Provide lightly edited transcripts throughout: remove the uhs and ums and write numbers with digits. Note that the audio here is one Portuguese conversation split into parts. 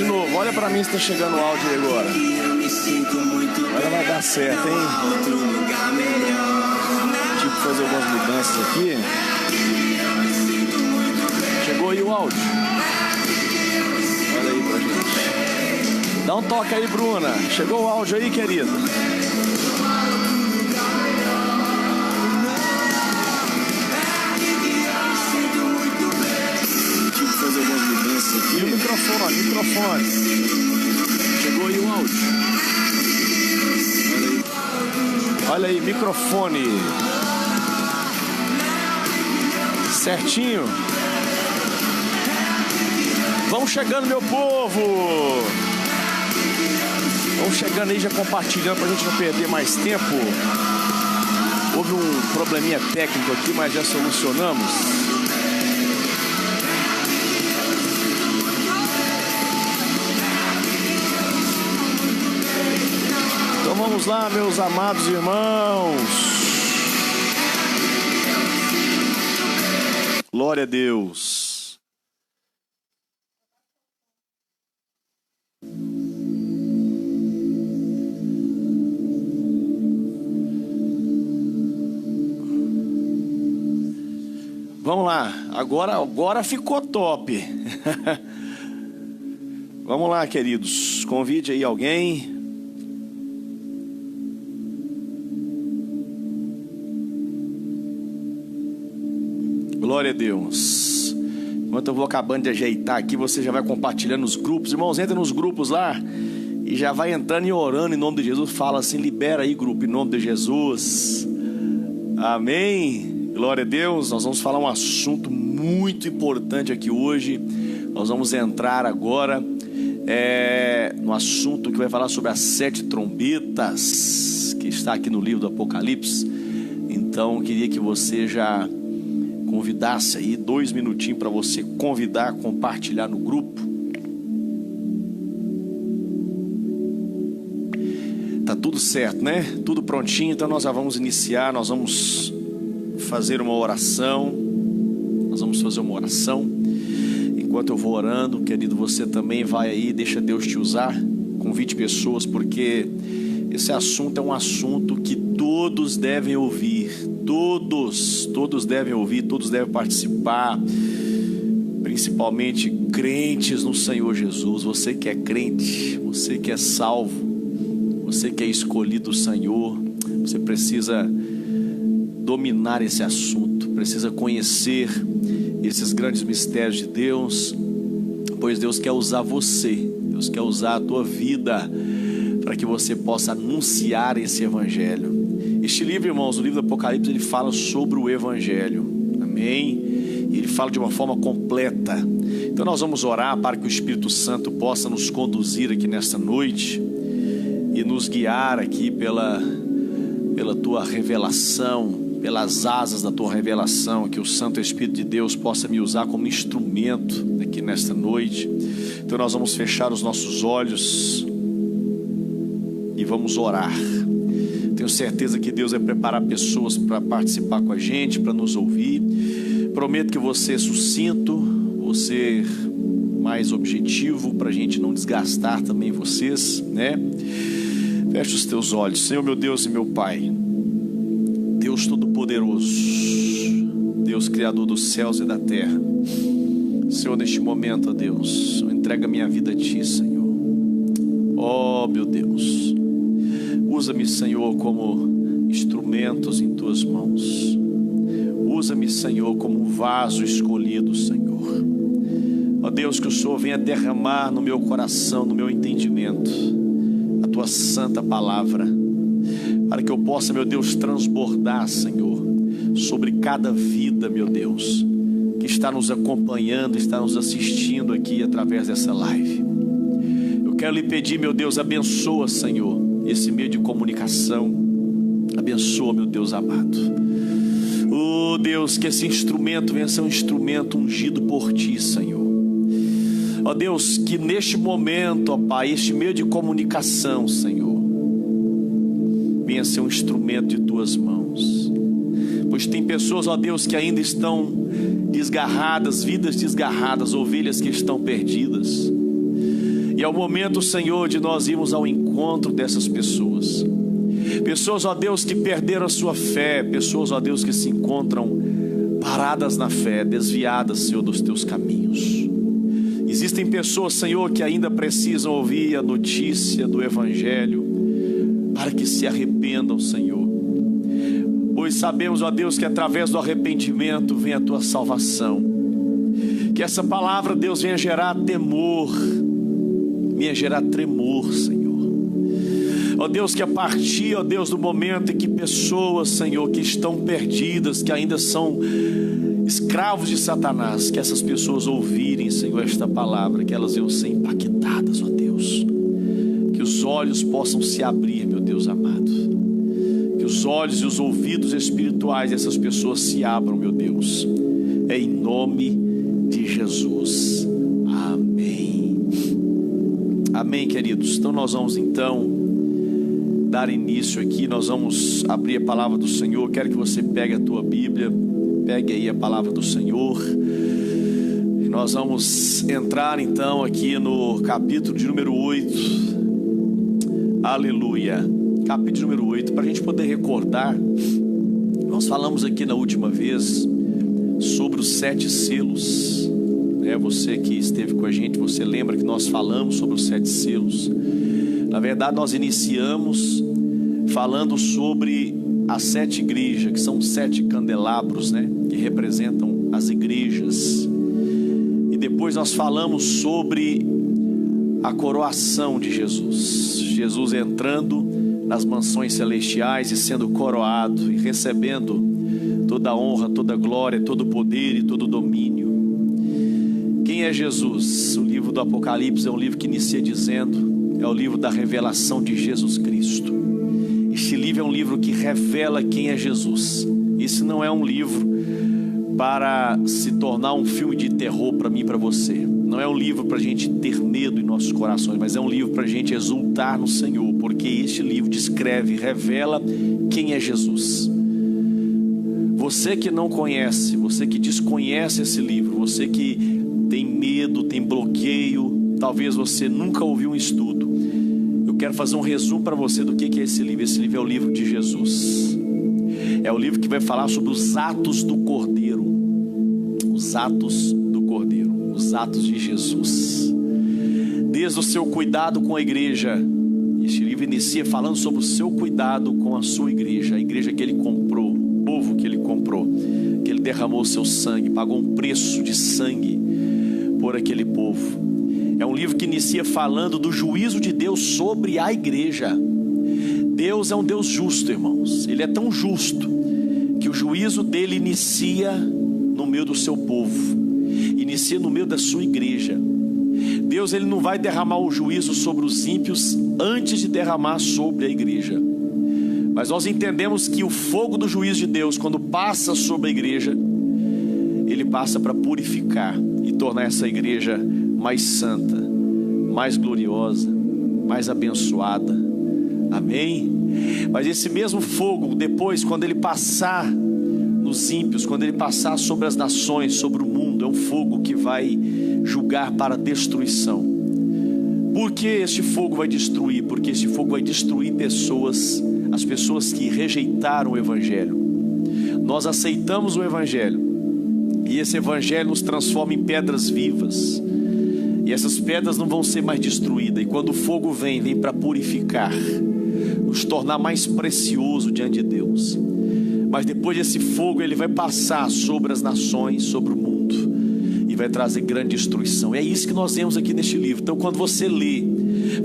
De novo, olha pra mim se tá chegando o áudio aí agora. Agora vai dar certo, hein? Tive que fazer algumas mudanças aqui. Chegou aí o áudio. Olha aí pra gente. Dá um toque aí, Bruna. Chegou o áudio aí, querido? Fazer algumas mudanças aqui. E o microfone. Chegou aí o áudio. Olha aí, microfone. Certinho. Vamos chegando, meu povo. Vamos chegando aí, já compartilhando pra gente não perder mais tempo. Houve um probleminha técnico aqui, mas já solucionamos. Então vamos lá, meus amados irmãos. Glória a Deus. Vamos lá, agora ficou top. Vamos lá, queridos. Convide aí alguém. Glória a Deus. Enquanto eu vou acabando de ajeitar aqui, você já vai compartilhando nos grupos. Irmãos, entra nos grupos lá e já vai entrando e orando em nome de Jesus. Fala assim, libera aí, grupo, em nome de Jesus. Amém. Glória a Deus. Nós vamos falar um assunto muito importante aqui hoje. Nós vamos entrar agora no assunto que vai falar sobre as 7 trombetas, que está aqui no livro do Apocalipse. Então, eu queria que você já convidasse aí 2 minutinhos para você convidar, compartilhar no grupo. Tá tudo certo, né? Tudo prontinho, então nós já vamos iniciar, nós vamos fazer uma oração. Enquanto eu vou orando, querido, você também vai aí, deixa Deus te usar, convide pessoas, porque esse assunto é um assunto que todos devem ouvir. Todos devem ouvir, todos devem participar, principalmente crentes no Senhor Jesus. Você que é crente, você que é salvo, você que é escolhido do Senhor, você precisa dominar esse assunto, precisa conhecer esses grandes mistérios de Deus, pois Deus quer usar você, Deus quer usar a tua vida para que você possa anunciar esse evangelho. Este livro, irmãos, o livro do Apocalipse, ele fala sobre o evangelho, amém? E ele fala de uma forma completa. Então nós vamos orar para que o Espírito Santo possa nos conduzir aqui nesta noite e nos guiar aqui pela tua revelação, pelas asas da tua revelação, que o Santo Espírito de Deus possa me usar como instrumento aqui nesta noite. Então nós vamos fechar os nossos olhos e vamos orar. Tenho certeza que Deus vai preparar pessoas para participar com a gente, para nos ouvir. Prometo que você sucinto, você mais objetivo, para a gente não desgastar também vocês, né? Feche os teus olhos. Senhor, meu Deus e meu Pai, Deus Todo-Poderoso, Deus Criador dos céus e da terra. Senhor, neste momento, ó Deus, eu entrego a minha vida a Ti, Senhor. Ó, meu Deus, usa-me, Senhor, como instrumentos em Tuas mãos. Usa-me, Senhor, como um vaso escolhido, Senhor. Ó Deus, que o Senhor venha derramar no meu coração, no meu entendimento, a Tua santa palavra, para que eu possa, meu Deus, transbordar, Senhor, sobre cada vida, meu Deus, que está nos acompanhando, está nos assistindo aqui através dessa live. Eu quero lhe pedir, meu Deus, abençoa, Senhor, esse meio de comunicação. Abençoa, meu Deus amado. Oh Deus, que esse instrumento venha ser um instrumento ungido por Ti, Senhor. Ó Deus, que neste momento, ó Pai, este meio de comunicação, Senhor, venha ser um instrumento de Tuas mãos. Pois tem pessoas, ó Deus, que ainda estão desgarradas, vidas desgarradas, ovelhas que estão perdidas. E é o momento, Senhor, de nós irmos ao encontro dessas pessoas. Pessoas, ó Deus, que perderam a sua fé. Pessoas, ó Deus, que se encontram paradas na fé, desviadas, Senhor, dos teus caminhos. Existem pessoas, Senhor, que ainda precisam ouvir a notícia do Evangelho, para que se arrependam, Senhor. Pois sabemos, ó Deus, que através do arrependimento vem a tua salvação. Que essa palavra, Deus, venha gerar temor, venha gerar tremor, Senhor. Ó Deus, que a partir, ó Deus, do momento em que pessoas, Senhor, que estão perdidas, que ainda são escravos de Satanás, que essas pessoas ouvirem, Senhor, esta palavra, que elas venham ser impactadas, ó Deus. Que os olhos possam se abrir, meu Deus amado. Que os olhos e os ouvidos espirituais dessas pessoas se abram, meu Deus. É em nome de Jesus. Amém. Amém, queridos. Então nós vamos dar início aqui. Nós vamos abrir a palavra do Senhor. Quero que você pegue a tua Bíblia, pegue aí a palavra do Senhor. E nós vamos entrar então aqui no capítulo de número 8. Aleluia. Capítulo de número 8, para a gente poder recordar. Nós falamos aqui na última vez sobre os 7 selos. Você que esteve com a gente, você lembra que nós falamos sobre os 7 selos. Na verdade, nós iniciamos falando sobre as 7 igrejas, que são 7 candelabros, que representam as igrejas. E depois nós falamos sobre a coroação de Jesus. Jesus entrando nas mansões celestiais e sendo coroado e recebendo toda a honra, toda a glória, todo o poder e todo o domínio. Quem é Jesus? O livro do Apocalipse é um livro que inicia dizendo, é o livro da revelação de Jesus Cristo. Este livro é um livro que revela quem é Jesus. Esse não é um livro para se tornar um filme de terror para mim e para você. Não é um livro para a gente ter medo em nossos corações, mas é um livro para a gente exultar no Senhor, porque este livro descreve, revela quem é Jesus. Você que não conhece, você que desconhece esse livro, você que tem medo, tem bloqueio, talvez você nunca ouviu um estudo, eu quero fazer um resumo para você do que é esse livro. Esse livro é o livro de Jesus. É o livro que vai falar sobre os atos do Cordeiro. Os atos do Cordeiro, os atos de Jesus. Desde o seu cuidado com a igreja. Este livro inicia falando sobre o seu cuidado com a sua igreja. A igreja que ele comprou, o povo que ele comprou, que ele derramou o seu sangue, pagou um preço de sangue por aquele povo. É um livro que inicia falando do juízo de Deus sobre a igreja. Deus é um Deus justo, irmãos. Ele é tão justo que o juízo dele inicia no meio do seu povo, inicia no meio da sua igreja. Deus, ele não vai derramar o juízo sobre os ímpios antes de derramar sobre a igreja. Mas nós entendemos que o fogo do juízo de Deus, quando passa sobre a igreja, ele passa para purificar e tornar essa igreja mais santa, mais gloriosa, mais abençoada. Amém? Mas esse mesmo fogo, depois, quando ele passar nos ímpios, quando ele passar sobre as nações, sobre o mundo, é um fogo que vai julgar para destruição. Por que este fogo vai destruir? Porque este fogo vai destruir pessoas, as pessoas que rejeitaram o Evangelho. Nós aceitamos o Evangelho, e esse Evangelho nos transforma em pedras vivas, e essas pedras não vão ser mais destruídas. E quando o fogo vem para purificar, nos tornar mais precioso diante de Deus. Mas depois desse fogo, ele vai passar sobre as nações, sobre o mundo, e vai trazer grande destruição. É isso que nós vemos aqui neste livro. Então, quando você lê,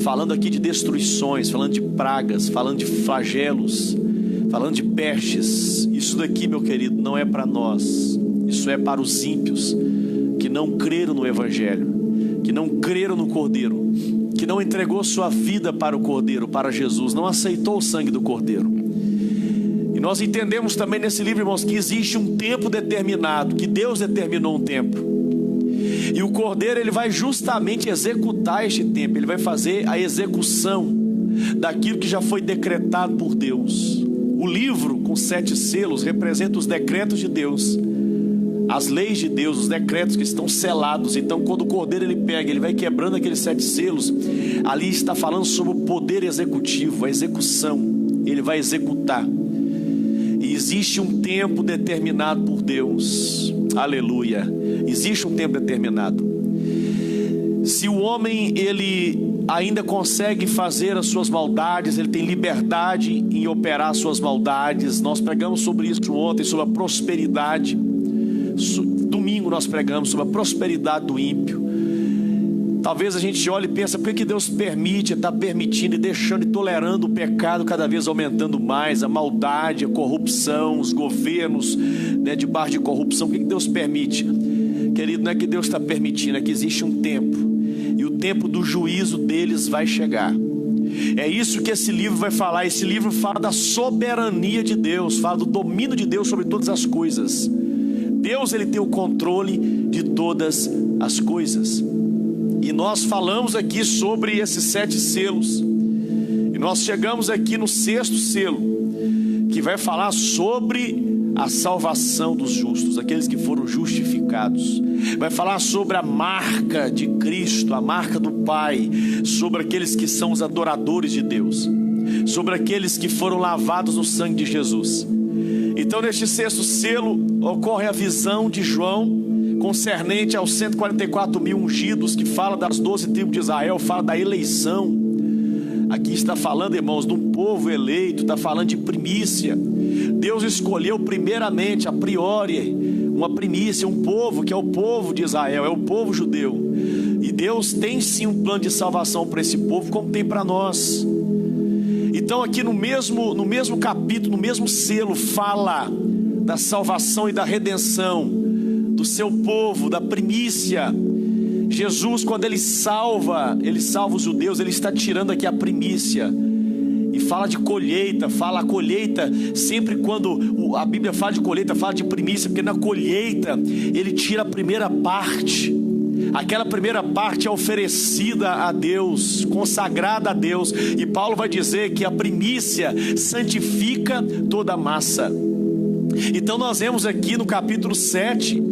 falando aqui de destruições, falando de pragas, falando de flagelos, falando de pestes, isso daqui, meu querido, não é para nós. Isso é para os ímpios que não creram no Evangelho, que não creram no Cordeiro, que não entregou sua vida para o Cordeiro, para Jesus, não aceitou o sangue do Cordeiro. E nós entendemos também nesse livro, irmãos, que existe um tempo determinado, que Deus determinou um tempo. E o Cordeiro, ele vai justamente executar este tempo, ele vai fazer a execução daquilo que já foi decretado por Deus. O livro com 7 selos representa os decretos de Deus as leis de Deus, os decretos que estão selados. Então quando o cordeiro ele pega, ele vai quebrando aqueles 7 selos, ali está falando sobre o poder executivo, a execução. Ele vai executar. E existe um tempo determinado por Deus, aleluia, existe um tempo determinado. Se o homem ele ainda consegue fazer as suas maldades, ele tem liberdade em operar as suas maldades. Nós pregamos sobre isso ontem, sobre a prosperidade. Domingo nós pregamos sobre a prosperidade do ímpio. Talvez a gente olhe e pense, por que Deus permite, está permitindo e deixando e tolerando o pecado cada vez aumentando mais, a maldade, a corrupção, os governos, né, debaixo de corrupção, por que Deus permite? Querido, não é que Deus está permitindo, é que existe um tempo, e o tempo do juízo deles vai chegar. É isso que esse livro vai falar. Esse livro fala da soberania de Deus, fala do domínio de Deus sobre todas as coisas. Deus ele tem o controle de todas as coisas. E nós falamos aqui sobre esses 7 selos. E nós chegamos aqui no 6º selo, que vai falar sobre a salvação dos justos, aqueles que foram justificados. Vai falar sobre a marca de Cristo, a marca do Pai, sobre aqueles que são os adoradores de Deus, sobre aqueles que foram lavados no sangue de Jesus. Então neste 6º selo ocorre a visão de João concernente aos 144 mil ungidos, que fala das 12 tribos de Israel, fala da eleição. Aqui está falando, irmãos, de um povo eleito, está falando de primícia. Deus escolheu primeiramente, a priori, uma primícia, um povo que é o povo de Israel, é o povo judeu. E Deus tem sim um plano de salvação para esse povo, como tem para nós. Então aqui no mesmo capítulo, no mesmo selo, fala da salvação e da redenção do seu povo, da primícia. Jesus, quando ele salva os judeus, ele está tirando aqui a primícia. E fala de colheita, fala a colheita, sempre quando a Bíblia fala de colheita, fala de primícia, porque na colheita ele tira a primeira parte. Aquela primeira parte é oferecida a Deus, consagrada a Deus. E Paulo vai dizer que a primícia santifica toda a massa. Então nós vemos aqui no capítulo 7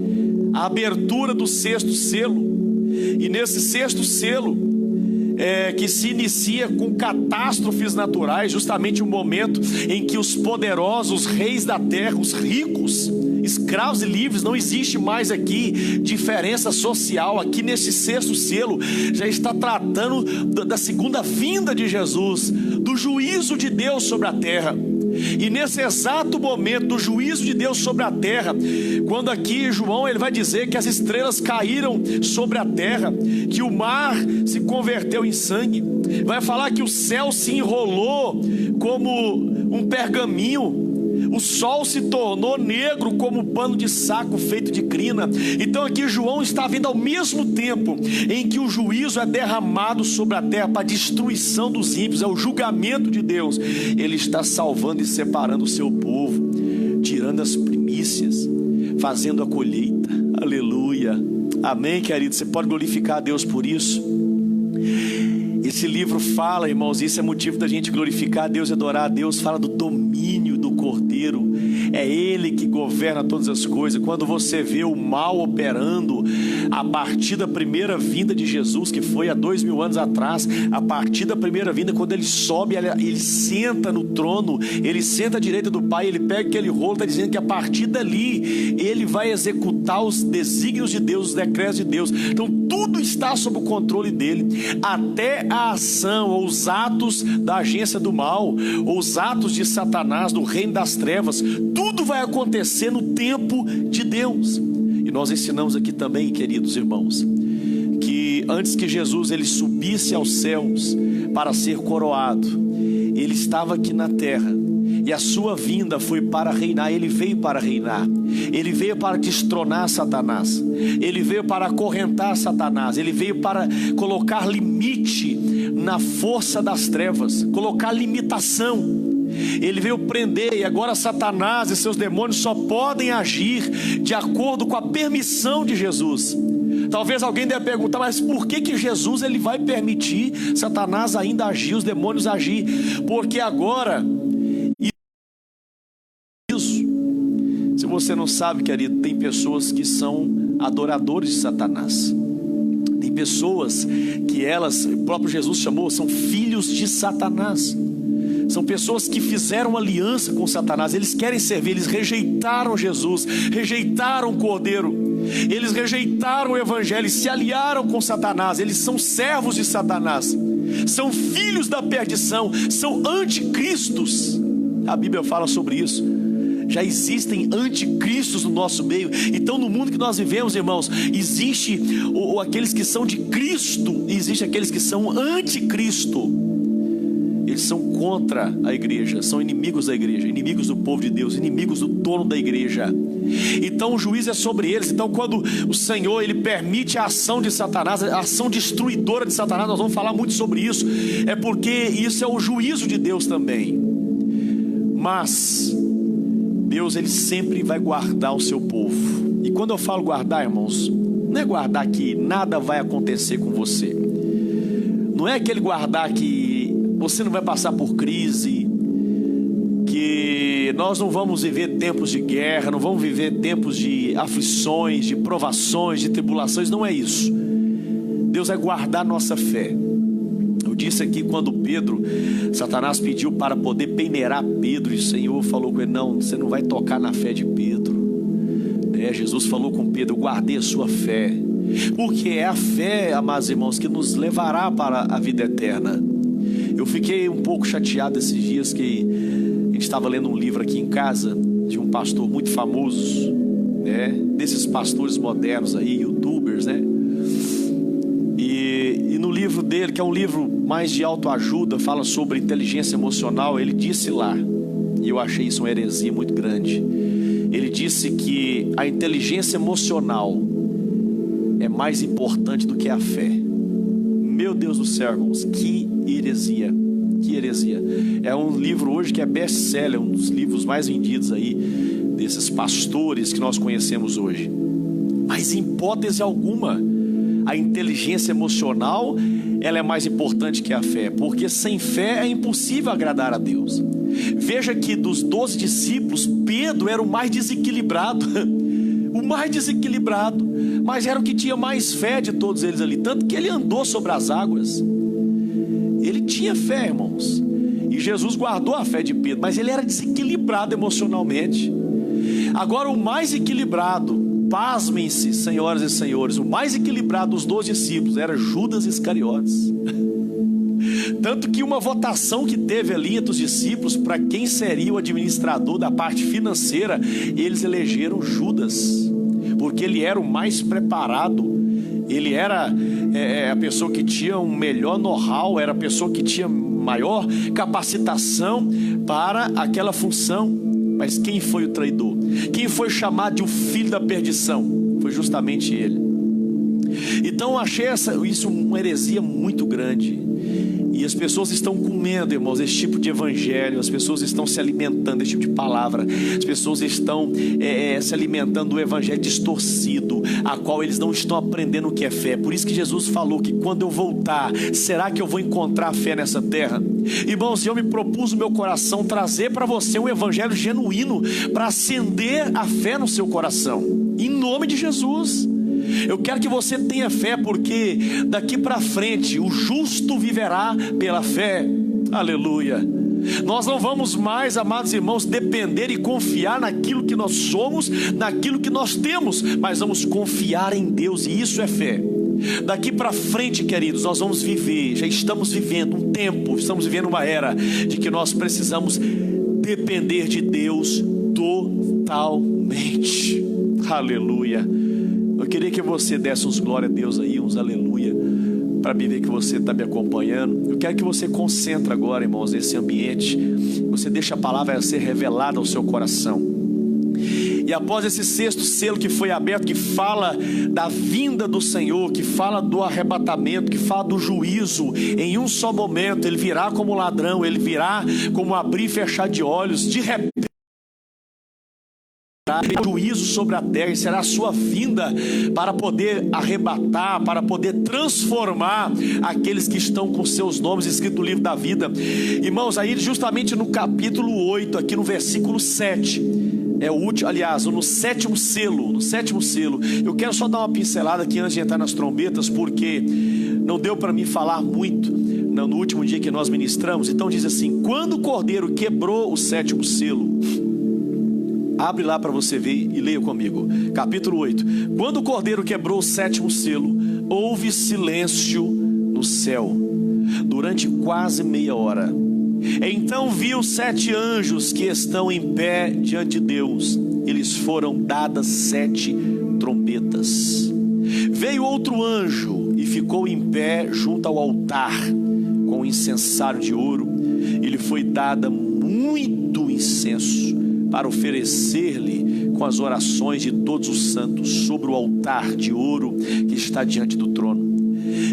a abertura do 6º selo. E nesse 6º selo, que se inicia com catástrofes naturais, justamente o momento em que os poderosos, os reis da terra, os ricos, escravos e livres, não existe mais aqui diferença social. Aqui nesse 6º selo já está tratando da segunda vinda de Jesus, do juízo de Deus sobre a terra. E nesse exato momento do juízo de Deus sobre a terra, quando aqui João ele vai dizer que as estrelas caíram sobre a terra, que o mar se converteu em sangue, vai falar que o céu se enrolou como um pergaminho, o sol se tornou negro como um pano de saco feito de crina. Então aqui João está vendo ao mesmo tempo em que o juízo é derramado sobre a terra para a destruição dos ímpios, é o julgamento de Deus. Ele está salvando e separando o seu povo, tirando as primícias, fazendo a colheita. Aleluia, amém, querido? Você pode glorificar a Deus por isso. Esse livro fala, irmãos, isso é motivo da gente glorificar a Deus e adorar a Deus. Fala do domínio do Cordeiro. É Ele que governa todas as coisas. Quando você vê o mal operando a partir da primeira vinda de Jesus, que foi há 2000 anos atrás, a partir da primeira vinda, quando Ele sobe, Ele senta no trono, Ele senta à direita do Pai, Ele pega aquele rolo, está dizendo que a partir dali Ele vai executar os desígnios de Deus, os decretos de Deus. Então tudo está sob o controle dele, até a ação ou os atos da agência do mal, ou os atos de Satanás, do reino das trevas. Tudo vai acontecer no tempo de Deus. E nós ensinamos aqui também, queridos irmãos, que antes que Jesus ele subisse aos céus para ser coroado, ele estava aqui na terra, e a sua vinda foi para reinar. Ele veio para reinar, ele veio para destronar Satanás, ele veio para acorrentar Satanás, ele veio para colocar limite na força das trevas, colocar limitação. Ele veio prender, e agora Satanás e seus demônios só podem agir de acordo com a permissão de Jesus. Talvez alguém deve perguntar, mas por que Jesus ele vai permitir Satanás ainda agir, os demônios agir? Porque agora, você não sabe, querido, tem pessoas que são adoradores de Satanás. Tem pessoas que o próprio Jesus chamou, são filhos de Satanás. São pessoas que fizeram aliança com Satanás. Eles querem servir, eles rejeitaram Jesus, rejeitaram o Cordeiro, eles rejeitaram o Evangelho, se aliaram com Satanás. Eles são servos de Satanás, são filhos da perdição, são anticristos. A Bíblia fala sobre isso. Já existem anticristos no nosso meio. Então no mundo que nós vivemos, irmãos, existe aqueles que são de Cristo, e existe aqueles que são anticristo. Eles são contra a igreja, são inimigos da igreja, inimigos do povo de Deus, inimigos do dono da igreja. Então o juízo é sobre eles. Então quando o Senhor, Ele permite a ação de Satanás, a ação destruidora de Satanás, nós vamos falar muito sobre isso, é porque isso é o juízo de Deus também. Mas Deus, Ele sempre vai guardar o seu povo. E quando eu falo guardar, irmãos, não é guardar que nada vai acontecer com você. Não é aquele guardar que você não vai passar por crise, que nós não vamos viver tempos de guerra, não vamos viver tempos de aflições, de provações, de tribulações. Não é isso. Deus vai guardar nossa fé. Eu disse aqui, quando Satanás pediu para poder peneirar Pedro, e o Senhor falou com ele: não, você não vai tocar na fé de Pedro. Jesus falou com Pedro: guardei a sua fé. Porque é a fé, amados irmãos, que nos levará para a vida eterna. Eu fiquei um pouco chateado esses dias que a gente estava lendo um livro aqui em casa de um pastor muito famoso, desses pastores modernos aí, youtubers, e no livro dele, que é um livro mais de autoajuda, fala sobre inteligência emocional. Ele disse lá, e eu achei isso uma heresia muito grande, ele disse que a inteligência emocional é mais importante do que a fé. Meu Deus do céu, irmãos, que heresia, que heresia. É um livro hoje que é best-seller, um dos livros mais vendidos aí, desses pastores que nós conhecemos hoje. Mas em hipótese alguma, a inteligência emocional, ela é mais importante que a fé, porque sem fé é impossível agradar a Deus. Veja que dos 12 discípulos, Pedro era o mais desequilibrado, o mais desequilibrado, mas era o que tinha mais fé de todos eles ali, tanto que ele andou sobre as águas. Ele tinha fé, irmãos, e Jesus guardou a fé de Pedro, mas ele era desequilibrado emocionalmente. Agora o mais equilibrado, pasmem-se, senhoras e senhores, o mais equilibrado dos 12 discípulos era Judas Iscariotes. Tanto que uma votação que teve ali entre os discípulos para quem seria o administrador da parte financeira, eles elegeram Judas, porque ele era o mais preparado, ele era a pessoa que tinha um melhor know-how, era a pessoa que tinha maior capacitação para aquela função. Mas quem foi o traidor? Quem foi chamado de o filho da perdição? Foi justamente ele. Então eu achei isso uma heresia muito grande. E as pessoas estão comendo, irmãos, esse tipo de evangelho. As pessoas estão se alimentando desse tipo de palavra. As pessoas estão se alimentando do evangelho distorcido, a qual eles não estão aprendendo o que é fé. Por isso que Jesus falou que quando eu voltar, será que eu vou encontrar fé nessa terra? Irmãos, eu me propus no meu coração trazer para você um evangelho genuíno, para acender a fé no seu coração, em nome de Jesus. Eu quero que você tenha fé, porque daqui para frente o justo viverá pela fé. Aleluia. Nós não vamos mais, amados irmãos, depender e confiar naquilo que nós somos, naquilo que nós temos, mas vamos confiar em Deus, e isso é fé. Daqui para frente, queridos, nós vamos viver, já estamos vivendo um tempo, estamos vivendo uma era de que nós precisamos depender de Deus totalmente. Aleluia. Eu queria que você desse uns glória a Deus aí, uns aleluia, para me ver que você está me acompanhando. Eu quero que você concentre agora, irmãos, nesse ambiente. Você deixa a palavra ser revelada ao seu coração. E após esse sexto selo que foi aberto, que fala da vinda do Senhor, que fala do arrebatamento, que fala do juízo, em um só momento ele virá como ladrão, ele virá como abrir e fechar de olhos, de repente juízo sobre a terra, e será a sua vinda para poder arrebatar, para poder transformar aqueles que estão com seus nomes escritos no livro da vida. Irmãos, aí justamente no capítulo 8, aqui no versículo 7, É o último, aliás, no sétimo selo. No sétimo selo. Eu quero só dar uma pincelada aqui antes de entrar nas trombetas, porque não deu para mim falar muito no último dia que nós ministramos. Então diz assim: quando o cordeiro quebrou o sétimo selo, abre lá para você ver e leia comigo, capítulo 8. Quando o cordeiro quebrou o sétimo selo, houve silêncio no céu durante quase meia hora. Então vi os 7 anjos que estão em pé diante de Deus. Eles foram dadas 7 trombetas. Veio outro anjo e ficou em pé junto ao altar com um incensário de ouro. Ele foi dada muito incenso para oferecer-lhe com as orações de todos os santos sobre o altar de ouro que está diante do trono.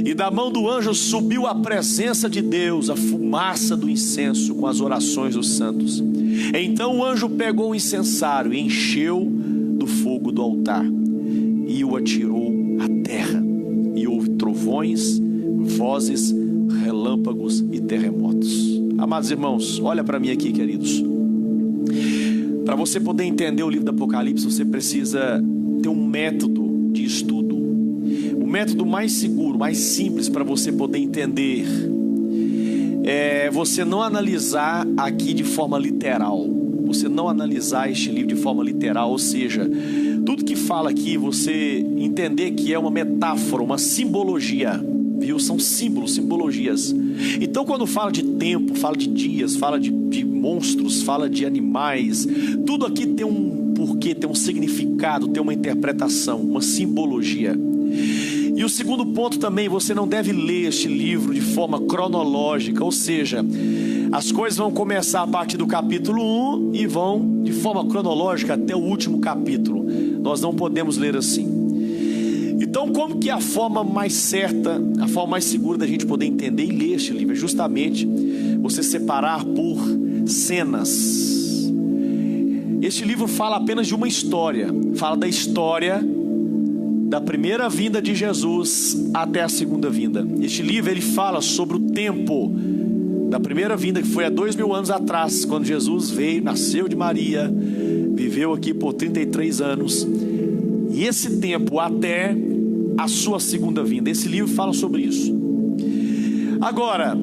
E da mão do anjo subiu à presença de Deus a fumaça do incenso com as orações dos santos. Então o anjo pegou o incensário e encheu do fogo do altar e o atirou à terra. E houve trovões, vozes, relâmpagos e terremotos. Amados irmãos, olha para mim aqui, queridos. Para você poder entender o livro do Apocalipse, você precisa ter um método de estudo. O método mais seguro, mais simples para você poder entender é você não analisar aqui de forma literal. Você não analisar este livro de forma literal, ou seja, tudo que fala aqui você entender que é uma metáfora, uma simbologia, viu? São símbolos, simbologias. Então quando fala de tempo, fala de dias, fala de monstros, fala de animais, tudo aqui tem um porquê, tem um significado, tem uma interpretação, uma simbologia. E o segundo ponto também, você não deve ler este livro de forma cronológica, ou seja, as coisas vão começar a partir do capítulo 1 e vão de forma cronológica até o último capítulo. Nós não podemos ler assim. Então, como que é a forma mais certa, a forma mais segura da gente poder entender e ler este livro? É justamente você separar por cenas. Este livro fala apenas de uma história, fala da história da primeira vinda de Jesus até a segunda vinda. Este livro ele fala sobre o tempo da primeira vinda, que foi há 2000 anos atrás, quando Jesus veio, nasceu de Maria, viveu aqui por 33 anos, e esse tempo até a sua segunda vinda. Esse livro fala sobre isso. Agora,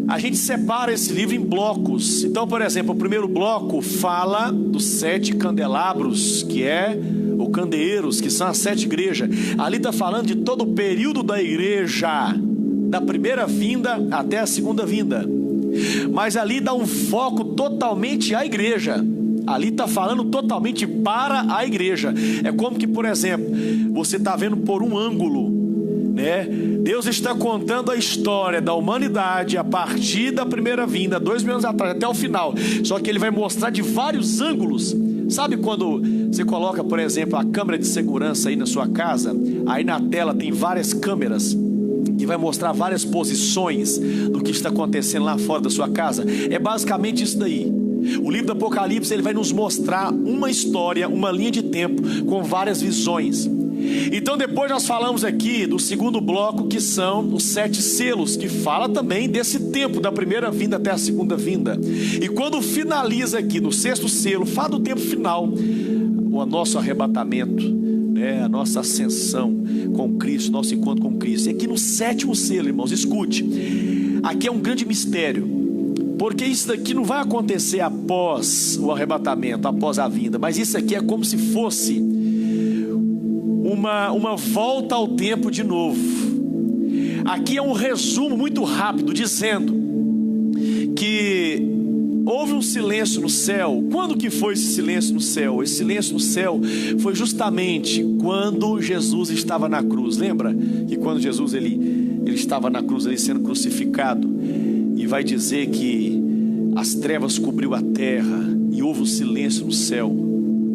a gente separa esse livro em blocos. Então, por exemplo, o primeiro bloco fala dos 7 candelabros, que é ou candeeiros, que são as 7 igrejas. Ali está falando de todo o período da igreja, da primeira vinda até a segunda vinda. Mas ali dá um foco totalmente à igreja. Ali está falando totalmente para a igreja. É como que, por exemplo, você está vendo por um ângulo, né? Deus está contando a história da humanidade a partir da primeira vinda, 2000 anos atrás, até o final. Só que ele vai mostrar de vários ângulos. Sabe quando você coloca, por exemplo, a câmera de segurança aí na sua casa? Aí na tela tem várias câmeras que vai mostrar várias posições do que está acontecendo lá fora da sua casa. É basicamente isso daí. O livro do Apocalipse ele vai nos mostrar uma história, uma linha de tempo com várias visões. Então depois nós falamos aqui do segundo bloco, que são os 7 selos, que fala também desse tempo da primeira vinda até a segunda vinda. E quando finaliza aqui no 6º selo, fala do tempo final, o nosso arrebatamento, né? A nossa ascensão com Cristo, nosso encontro com Cristo. E aqui no 7º selo, irmãos, escute, aqui é um grande mistério, porque isso daqui não vai acontecer após o arrebatamento, após a vinda, mas isso aqui é como se fosse uma volta ao tempo de novo. Aqui é um resumo muito rápido, dizendo que houve um silêncio no céu. Quando que foi esse silêncio no céu? Esse silêncio no céu foi justamente quando Jesus estava na cruz. Lembra que quando Jesus ele estava na cruz, ele sendo crucificado, e vai dizer que as trevas cobriu a terra e houve um silêncio no céu.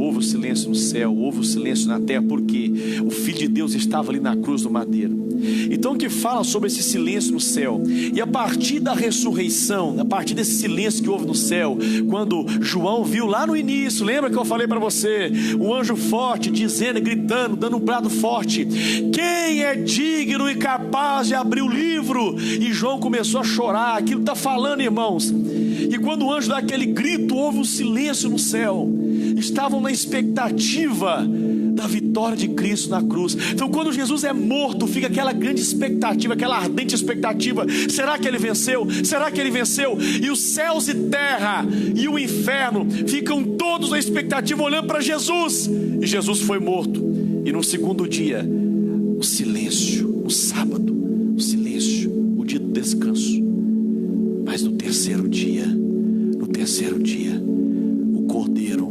Houve o silêncio no céu, houve o silêncio na terra, porque o Filho de Deus estava ali na cruz do madeiro. Então que fala sobre esse silêncio no céu. E a partir da ressurreição, a partir desse silêncio que houve no céu, quando João viu lá no início, lembra que eu falei para você, um anjo forte dizendo, gritando, dando um brado forte: quem é digno e capaz de abrir o livro? E João começou a chorar. Aquilo está falando, irmãos. E quando o anjo dá aquele grito, houve um silêncio no céu. estavam na expectativa da vitória de Cristo na cruz. Então quando Jesus é morto, fica aquela grande expectativa, aquela ardente expectativa: será que ele venceu? Será que ele venceu? E os céus e terra e o inferno ficam todos na expectativa, olhando para Jesus. E Jesus foi morto. E no segundo dia, o silêncio, o sábado, o silêncio, o dia do descanso. Mas no terceiro dia, o Cordeiro,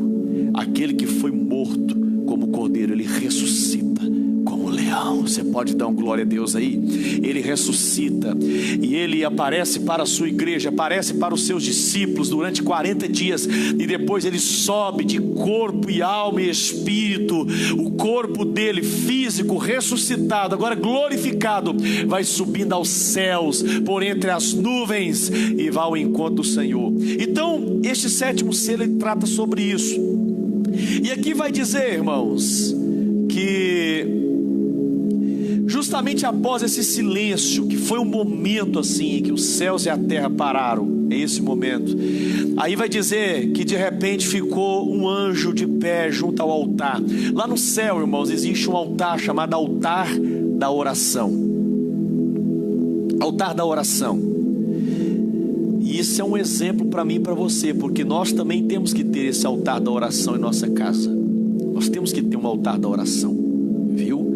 aquele que foi morto como Cordeiro, ele ressuscita como leão. Você pode dar um glória a Deus aí? Ele ressuscita e ele aparece para a sua igreja, aparece para os seus discípulos durante 40 dias, e depois ele sobe de corpo e alma e espírito. O corpo dele físico ressuscitado, agora glorificado, vai subindo aos céus por entre as nuvens e vai ao encontro do Senhor. Então este sétimo selo, ele trata sobre isso. E aqui vai dizer, irmãos, que justamente após esse silêncio, que foi um momento assim, que os céus e a terra pararam, é esse momento. Aí vai dizer que de repente ficou um anjo de pé junto ao altar. Lá no céu, irmãos, existe um altar chamado altar da oração. Altar da oração. E isso é um exemplo para mim e para você, porque nós também temos que ter esse altar da oração em nossa casa. Nós temos que ter um altar da oração, viu?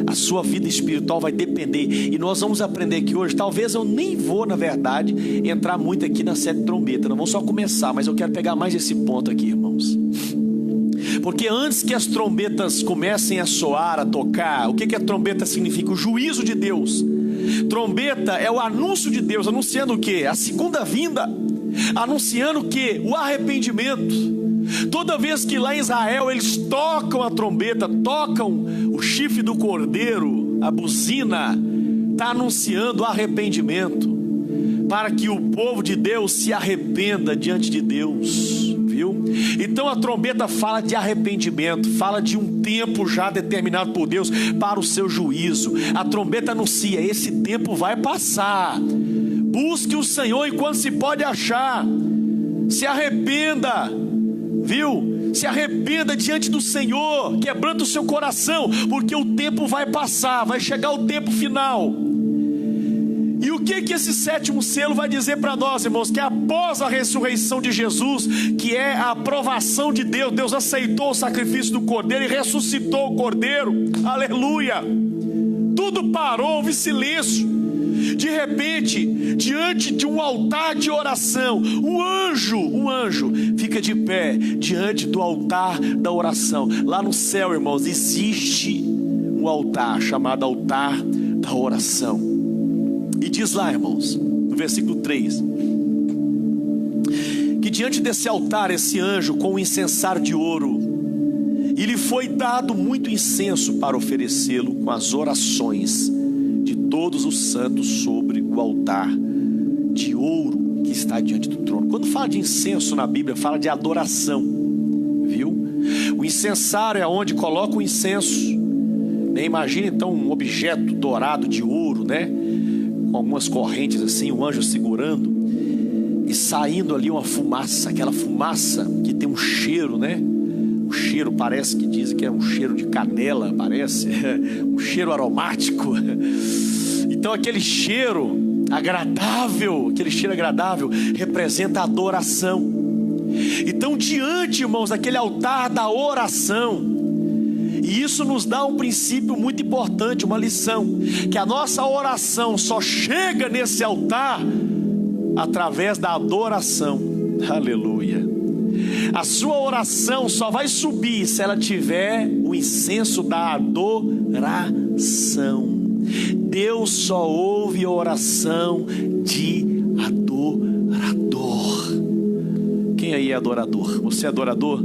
A sua vida espiritual vai depender, e nós vamos aprender aqui hoje. Talvez eu nem vou, na verdade, entrar muito aqui na sete trombeta, nós vamos só começar, mas eu quero pegar mais esse ponto aqui, irmãos. Porque antes que as trombetas comecem a soar, a tocar, o que a trombeta significa? O juízo de Deus. Trombeta é o anúncio de Deus, anunciando o quê? A segunda vinda, anunciando o quê? O arrependimento. Toda vez que lá em Israel eles tocam a trombeta, tocam o chifre do cordeiro, a buzina, está anunciando o arrependimento, para que o povo de Deus se arrependa diante de Deus, viu? Então a trombeta fala de arrependimento, fala de um tempo já determinado por Deus para o seu juízo. A trombeta anuncia: esse tempo vai passar, busque o Senhor enquanto se pode achar, se arrependa, viu? Se arrependa diante do Senhor, quebrando o seu coração, porque o tempo vai passar, vai chegar o tempo final. E o que esse sétimo selo vai dizer para nós, irmãos? Que após a ressurreição de Jesus, que é a aprovação de Deus, Deus aceitou o sacrifício do Cordeiro e ressuscitou o Cordeiro, aleluia, tudo parou, houve silêncio. De repente, diante de um altar de oração, um anjo fica de pé diante do altar da oração. Lá no céu, irmãos, existe um altar chamado altar da oração. E diz lá, irmãos, no versículo 3, que diante desse altar, esse anjo com um incensário de ouro, e lhe foi dado muito incenso para oferecê-lo com as orações de todos os santos sobre o altar de ouro que está diante do trono. Quando fala de incenso na Bíblia, fala de adoração, viu? O incensário é onde coloca o incenso. Imagina então um objeto dourado de ouro, né? Com algumas correntes assim, um anjo segurando, e saindo ali uma fumaça, aquela fumaça que tem um cheiro, né? Um cheiro, parece que dizem que é um cheiro de canela, parece, um cheiro aromático. Então aquele cheiro agradável, representa a adoração. Então diante, irmãos, daquele altar da oração, e isso nos dá um princípio muito importante, uma lição, que a nossa oração só chega nesse altar através da adoração, aleluia. A sua oração só vai subir se ela tiver o incenso da adoração. Deus só ouve a oração de adorador. Quem aí é adorador? Você é adorador?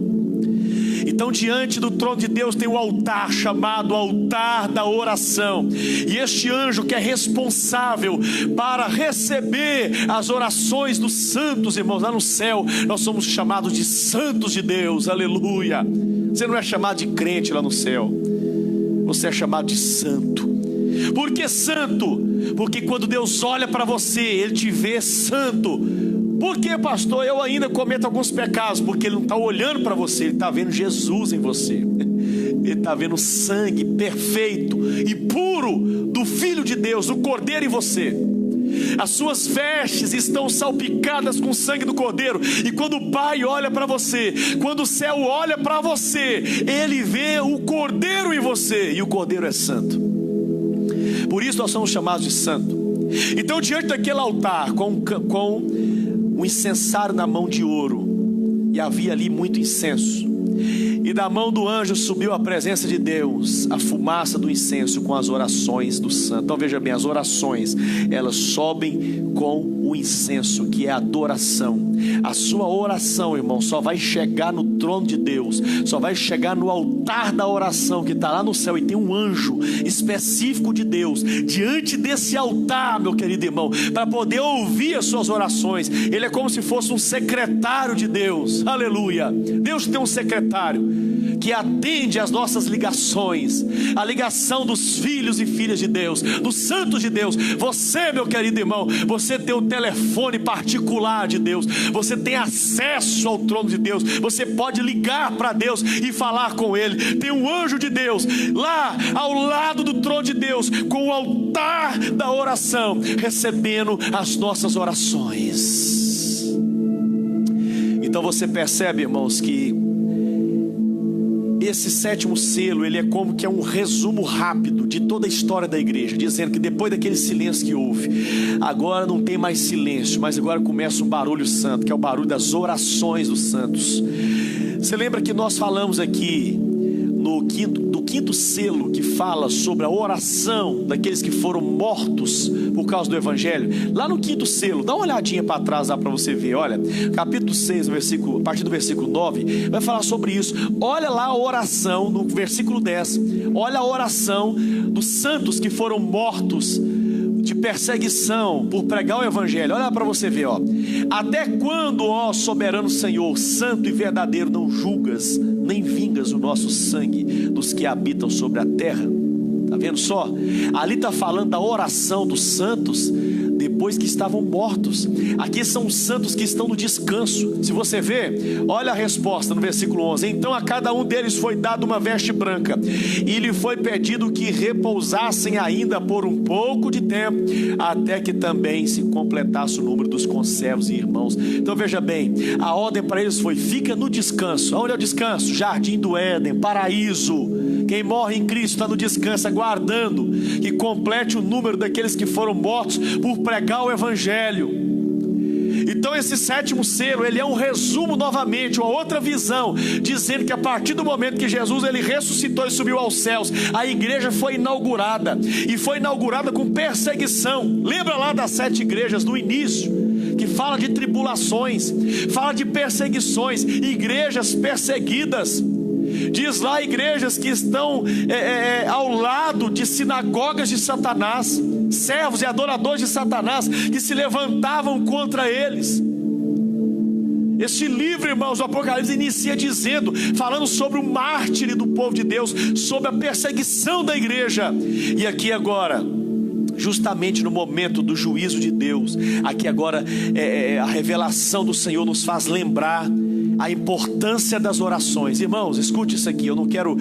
Então diante do trono de Deus tem um altar chamado altar da oração, e este anjo que é responsável para receber as orações dos santos, irmãos. Lá no céu nós somos chamados de santos de Deus, aleluia. Você não é chamado de crente lá no céu, você é chamado de santo. Por que santo? Porque quando Deus olha para você, Ele te vê santo, Por que, pastor, eu ainda cometo alguns pecados? Porque ele não está olhando para você, ele está vendo Jesus em você. Ele está vendo o sangue perfeito e puro do Filho de Deus, do Cordeiro em você. As suas vestes estão salpicadas com o sangue do Cordeiro. E quando o Pai olha para você, quando o céu olha para você, ele vê o Cordeiro em você. E o Cordeiro é santo. Por isso nós somos chamados de santo. Então, diante daquele altar, com um incensário na mão de ouro, e havia ali muito incenso, e da mão do anjo subiu a presença de Deus, a fumaça do incenso com as orações do santo. Então veja bem, as orações, elas sobem com o incenso, que é a adoração. A sua oração, irmão, só vai chegar no trono de Deus, só vai chegar no altar da oração, que está lá no céu, e tem um anjo específico de Deus diante desse altar, meu querido irmão, para poder ouvir as suas orações. Ele é como se fosse um secretário de Deus. Aleluia. Deus tem um secretário que atende às nossas ligações, a ligação dos filhos e filhas de Deus, dos santos de Deus. Você, meu querido irmão, você tem o telefone particular de Deus, você tem acesso ao trono de Deus, você pode ligar para Deus e falar com Ele. Tem um anjo de Deus lá ao lado do trono de Deus, com o altar da oração, recebendo as nossas orações. Então você percebe, irmãos, que esse sétimo selo, ele é como que é um resumo rápido de toda a história da igreja, dizendo que depois daquele silêncio que houve, agora não tem mais silêncio, mas agora começa um barulho santo, que é o barulho das orações dos santos. Você lembra que nós falamos aqui do quinto selo, que fala sobre a oração daqueles que foram mortos por causa do evangelho? Lá no quinto selo, dá uma olhadinha para trás lá para você ver. Olha, capítulo 6, a partir do versículo 9, vai falar sobre isso. Olha lá a oração no versículo 10. Olha a oração dos santos que foram mortos de perseguição por pregar o evangelho. Olha para você ver, ó. Até quando, ó soberano Senhor, santo e verdadeiro, não julgas nem vingas o nosso sangue dos que habitam sobre a terra? Está vendo só? Ali está falando da oração dos santos depois que estavam mortos. Aqui são os santos que estão no descanso. Se você vê, olha a resposta no versículo 11. Então a cada um deles foi dado uma veste branca, e lhe foi pedido que repousassem ainda por um pouco de tempo, até que também se completasse o número dos conservos e irmãos. Então veja bem, a ordem para eles foi: fica no descanso. Onde é o descanso? Jardim do Éden, paraíso. Quem morre em Cristo está no descanso, aguardando que complete o número daqueles que foram mortos por pregar o evangelho. Então esse sétimo selo, ele é um resumo novamente, uma outra visão, dizendo que a partir do momento que Jesus ele ressuscitou e subiu aos céus, a igreja foi inaugurada, e foi inaugurada com perseguição. Lembra lá das 7 igrejas do início, que fala de tribulações, fala de perseguições, igrejas perseguidas. Diz lá igrejas que estão ao lado de sinagogas de Satanás, servos e adoradores de Satanás que se levantavam contra eles. Este livro, irmãos, o Apocalipse inicia dizendo, falando sobre o mártir do povo de Deus, sobre a perseguição da igreja. E aqui agora, justamente no momento do juízo de Deus, aqui agora a revelação do Senhor nos faz lembrar a importância das orações. Irmãos, escute isso aqui, eu não quero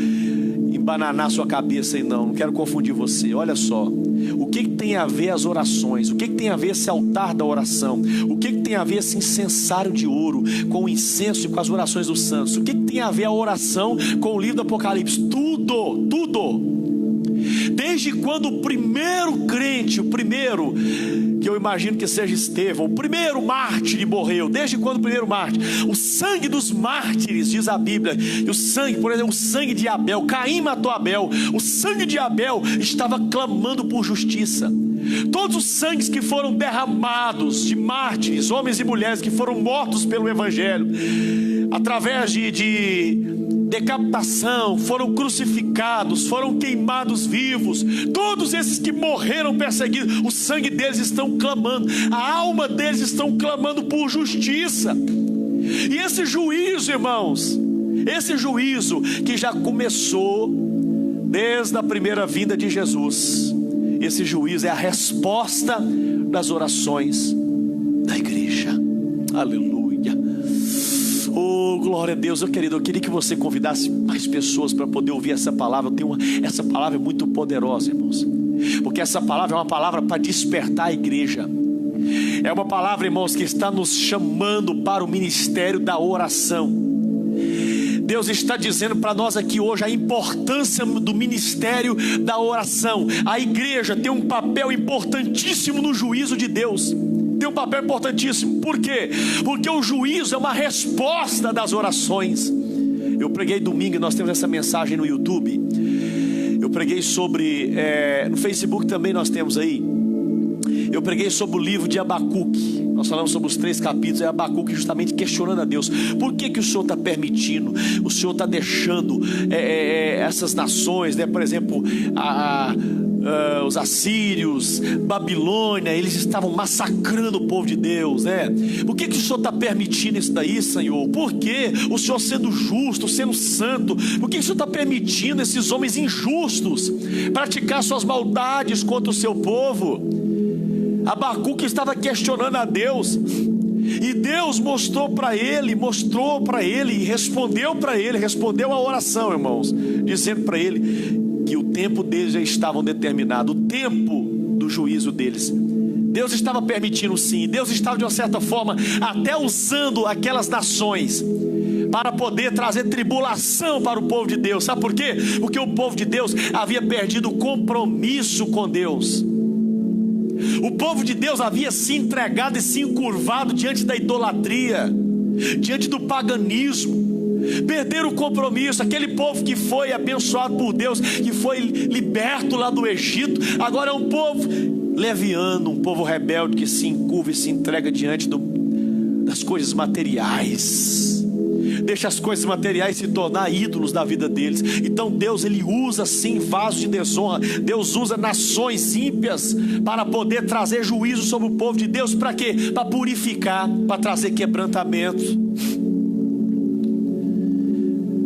embananar sua cabeça aí não quero confundir você. Olha só, o que tem a ver as orações? O que tem a ver esse altar da oração? O que tem a ver esse incensário de ouro com o incenso e com as orações dos santos? O que tem a ver a oração com o livro do Apocalipse? Tudo. Desde quando o primeiro crente, o primeiro, que eu imagino que seja Estevão, o primeiro mártir morreu, desde quando o primeiro mártir, o sangue dos mártires, diz a Bíblia, e o sangue, por exemplo, o sangue de Abel, Caim matou Abel, o sangue de Abel estava clamando por justiça. Todos os sangues que foram derramados de mártires, homens e mulheres que foram mortos pelo evangelho, através de decapitação, foram crucificados, foram queimados vivos, todos esses que morreram perseguidos, o sangue deles estão clamando, a alma deles estão clamando por justiça. E esse juízo, irmãos, esse juízo que já começou desde a primeira vinda de Jesus, esse juízo é a resposta das orações da igreja. Aleluia. Oh, glória a Deus. Eu queria que você convidasse mais pessoas para poder ouvir essa palavra. Essa palavra é muito poderosa, irmãos, porque essa palavra é uma palavra para despertar a igreja. É uma palavra, irmãos, que está nos chamando para o ministério da oração. Deus está dizendo para nós aqui hoje a importância do ministério da oração. A igreja tem um papel importantíssimo no juízo de Deus. Tem um papel importantíssimo. Por quê? Porque o juízo é uma resposta das orações. Eu preguei domingo e nós temos essa mensagem no YouTube. Eu preguei sobre, no Facebook também nós temos aí. Eu preguei sobre o livro de Abacuque. Nós falamos sobre os 3 capítulos. É Abacuque justamente questionando a Deus: por que o Senhor está permitindo, o Senhor está deixando essas nações, né? Por exemplo, os assírios, Babilônia, eles estavam massacrando o povo de Deus, né? Por que o Senhor está permitindo isso daí, Senhor? Por que o Senhor, sendo justo, sendo santo, por que o Senhor está permitindo esses homens injustos praticar suas maldades contra o seu povo? Abacuque estava questionando a Deus, e Deus mostrou para ele, e respondeu a oração, irmãos, dizendo para ele que o tempo deles já estava determinado, o tempo do juízo deles. Deus estava permitindo, sim. Deus estava de uma certa forma até usando aquelas nações para poder trazer tribulação para o povo de Deus. Sabe por quê? Porque o povo de Deus havia perdido o compromisso com Deus. O povo de Deus havia se entregado e se encurvado diante da idolatria, diante do paganismo. Perderam o compromisso. Aquele povo que foi abençoado por Deus, que foi liberto lá do Egito, agora é um povo leviano, um povo rebelde que se encurva e se entrega diante das coisas materiais. Deixa as coisas materiais se tornar ídolos da vida deles. Então Deus, ele usa sim vasos de desonra. Deus usa nações ímpias para poder trazer juízo sobre o povo de Deus. Para quê? Para purificar, para trazer quebrantamento.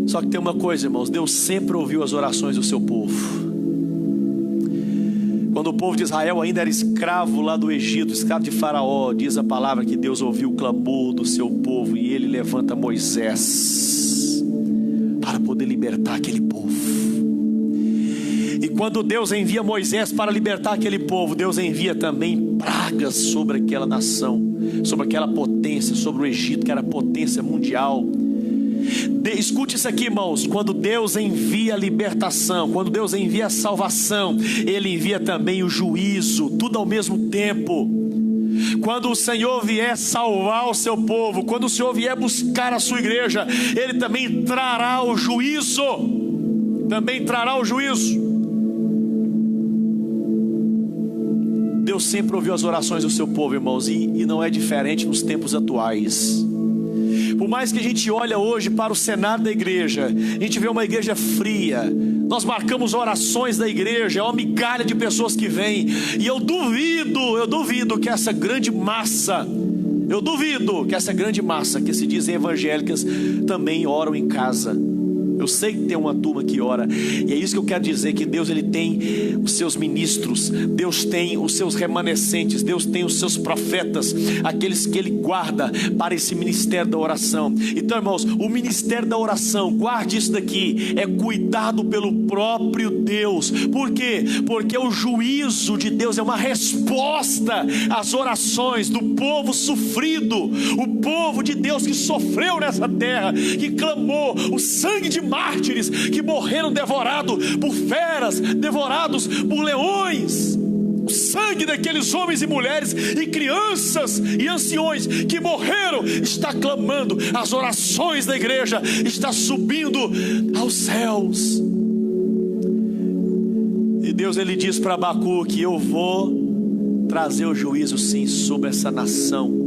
Só que tem uma coisa, irmãos: Deus sempre ouviu as orações do seu povo. Quando o povo de Israel ainda era escravo lá do Egito, escravo de Faraó, diz a palavra que Deus ouviu o clamor do seu povo, e ele levanta Moisés para poder libertar aquele povo. E quando Deus envia Moisés para libertar aquele povo, Deus envia também pragas sobre aquela nação, sobre aquela potência, sobre o Egito, que era potência mundial. Escute isso aqui, irmãos: quando Deus envia a libertação, quando Deus envia a salvação, Ele envia também o juízo, tudo ao mesmo tempo. Quando o Senhor vier salvar o seu povo, quando o Senhor vier buscar a sua igreja, Ele também trará o juízo. Também trará o juízo. Deus sempre ouviu as orações do seu povo, irmãos, e não é diferente nos tempos atuais. Por mais que a gente olhe hoje para o cenário da igreja, a gente vê uma igreja fria. Nós marcamos orações da igreja, é uma migalha de pessoas que vêm. E eu duvido que essa grande massa, que se dizem evangélicas, também oram em casa. Eu sei que tem uma turma que ora, e é isso que eu quero dizer, que Deus, ele tem os seus ministros, Deus tem os seus remanescentes, Deus tem os seus profetas, aqueles que Ele guarda para esse ministério da oração. Então, irmãos, o ministério da oração, guarde isso daqui, é cuidado pelo próprio Deus. Por quê? Porque o juízo de Deus é uma resposta às orações do povo sofrido, o povo de Deus que sofreu nessa terra, que clamou, o sangue de mártires que morreram devorados por feras, devorados por leões. O sangue daqueles homens e mulheres e crianças e anciões que morreram está clamando. As orações da igreja está subindo aos céus. E Deus, ele diz para Abacuque: eu vou trazer o juízo sim sobre essa nação,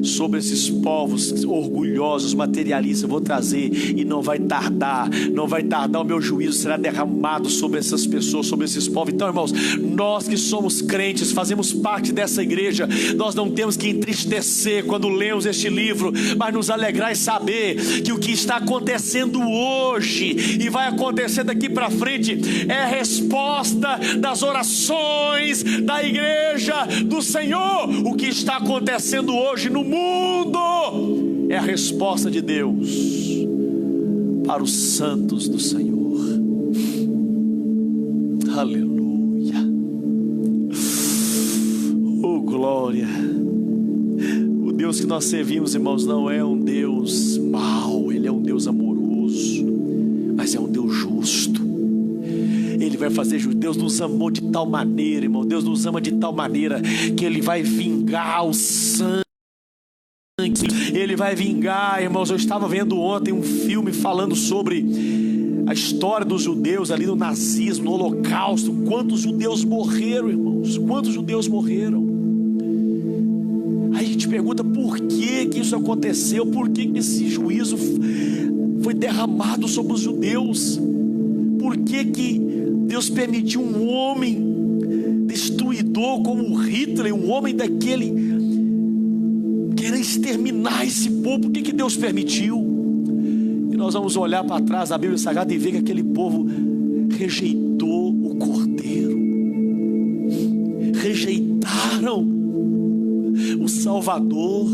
sobre esses povos orgulhosos, materialistas. Eu vou trazer, e não vai tardar, o meu juízo será derramado sobre essas pessoas, sobre esses povos. Então, irmãos, nós que somos crentes, fazemos parte dessa igreja, nós não temos que entristecer quando lemos este livro, mas nos alegrar e saber que o que está acontecendo hoje e vai acontecer daqui para frente é a resposta das orações da igreja do Senhor. O que está acontecendo hoje no mundo é a resposta de Deus para os santos do Senhor. Aleluia. Oh, glória. O Deus que nós servimos, irmãos, não é um Deus mau, Ele é um Deus amoroso, mas é um Deus justo. Ele vai fazer justiça. Deus nos amou de tal maneira, irmão, Deus nos ama de tal maneira que Ele vai vingar o sangue. Ele vai vingar, irmãos. Eu estava vendo ontem um filme falando sobre a história dos judeus ali no nazismo, no holocausto. Quantos judeus morreram, irmãos? Quantos judeus morreram? Aí a gente pergunta por que que isso aconteceu, por que que esse juízo foi derramado sobre os judeus, por que que Deus permitiu um homem destruidor como Hitler, um homem daquele, querer exterminar esse povo. Por que que Deus permitiu? E nós vamos olhar para trás da Bíblia Sagrada e ver que aquele povo rejeitou o Cordeiro, rejeitaram o Salvador,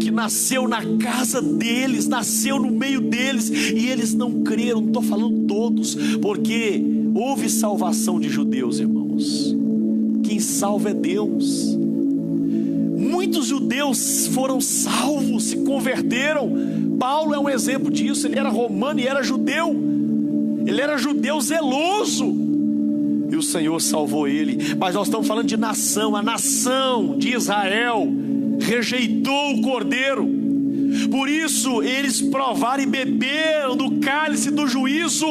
que nasceu na casa deles, nasceu no meio deles, e eles não creram. Não estou falando todos, porque houve salvação de judeus, irmãos. Quem salva é Deus. Muitos judeus foram salvos, se converteram. Paulo é um exemplo disso. Ele era romano e era judeu. Ele era judeu zeloso, e o Senhor salvou ele. Mas nós estamos falando de nação. A nação de Israel rejeitou o Cordeiro. Por isso eles provaram e beberam do cálice do juízo.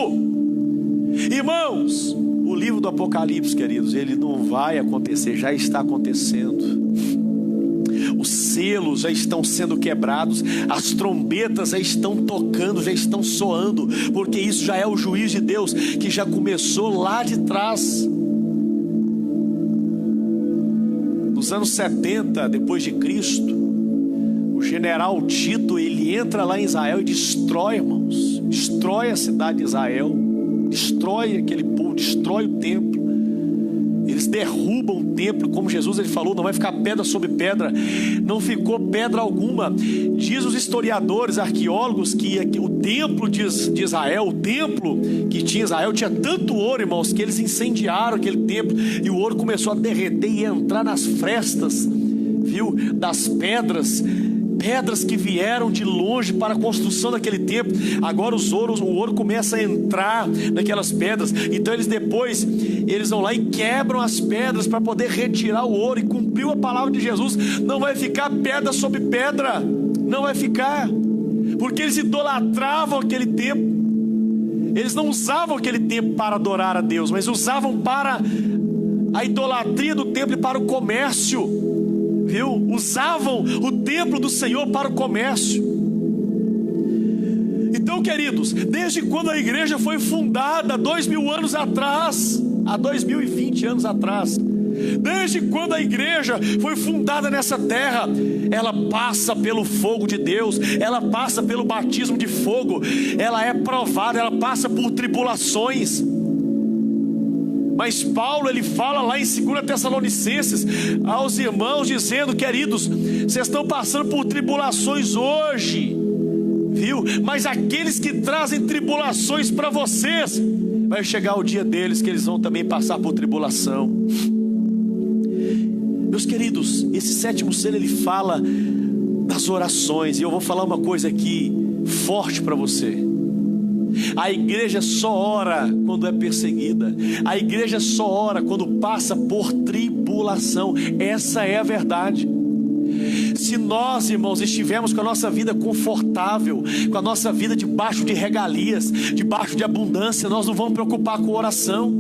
Irmãos, o livro do Apocalipse, queridos, ele não vai acontecer, já está acontecendo. Os selos já estão sendo quebrados, as trombetas já estão tocando, já estão soando, porque isso já é o juízo de Deus, que já começou lá de trás. Nos anos 70 depois de Cristo, o general Tito, ele entra lá em Israel e destrói, irmãos, destrói a cidade de Israel, destrói aquele povo, destrói o templo. Eles derrubam o templo, como Jesus ele falou, não vai ficar pedra sobre pedra. Não ficou pedra alguma. Diz os historiadores, arqueólogos, que o templo de Israel, o templo que tinha Israel, tinha tanto ouro, irmãos, que eles incendiaram aquele templo, e o ouro começou a derreter e a entrar nas frestas, viu, das pedras que vieram de longe para a construção daquele templo. Agora o ouro começa a entrar naquelas pedras. Então eles vão lá e quebram as pedras para poder retirar o ouro, e cumpriu a palavra de Jesus. Não vai ficar pedra sobre pedra, não vai ficar, porque eles idolatravam aquele templo. Eles não usavam aquele templo para adorar a Deus, mas usavam para a idolatria do templo e para o comércio, viu? Usavam o templo do Senhor para o comércio. Então, queridos, desde quando a igreja foi fundada, 2000 anos atrás, há 2020 anos atrás, desde quando a igreja foi fundada nessa terra, ela passa pelo fogo de Deus, ela passa pelo batismo de fogo, ela é provada, ela passa por tribulações. Mas Paulo, ele fala lá em 2 Tessalonicenses aos irmãos, dizendo: queridos, vocês estão passando por tribulações hoje, viu? Mas aqueles que trazem tribulações para vocês, vai chegar o dia deles que eles vão também passar por tribulação. Meus queridos, esse 7º selo, ele fala das orações, e eu vou falar uma coisa aqui forte para você. A igreja só ora quando é perseguida. A igreja só ora quando passa por tribulação. Essa é a verdade. Se nós, irmãos, estivermos com a nossa vida confortável, com a nossa vida debaixo de regalias, debaixo de abundância, nós não vamos preocupar com oração.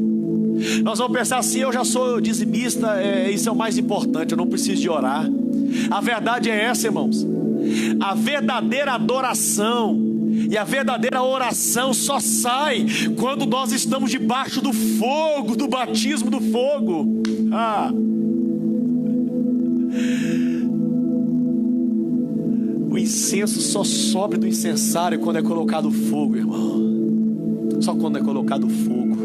Nós vamos pensar assim: eu já sou dizimista, isso é o mais importante, eu não preciso de orar. A verdade é essa, irmãos. A verdadeira adoração e a verdadeira oração só sai quando nós estamos debaixo do fogo, do batismo do fogo. O incenso só sobe do incensário quando é colocado fogo, irmão. Só quando é colocado fogo.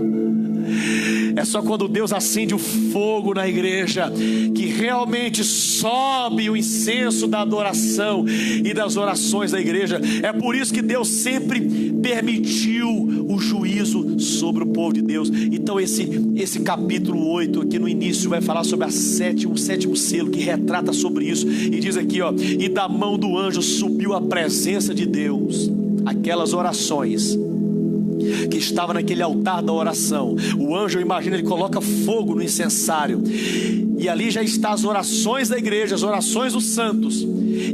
É só quando Deus acende o fogo na igreja que realmente sobe o incenso da adoração e das orações da igreja. É por isso que Deus sempre permitiu o juízo sobre o povo de Deus. Então esse capítulo 8 aqui no início vai falar sobre o sétimo selo, que retrata sobre isso. E diz aqui, ó: e da mão do anjo subiu a presença de Deus. Aquelas orações que estava naquele altar da oração, o anjo, eu imagino, ele coloca fogo no incensário, e ali já está as orações da igreja, as orações dos santos,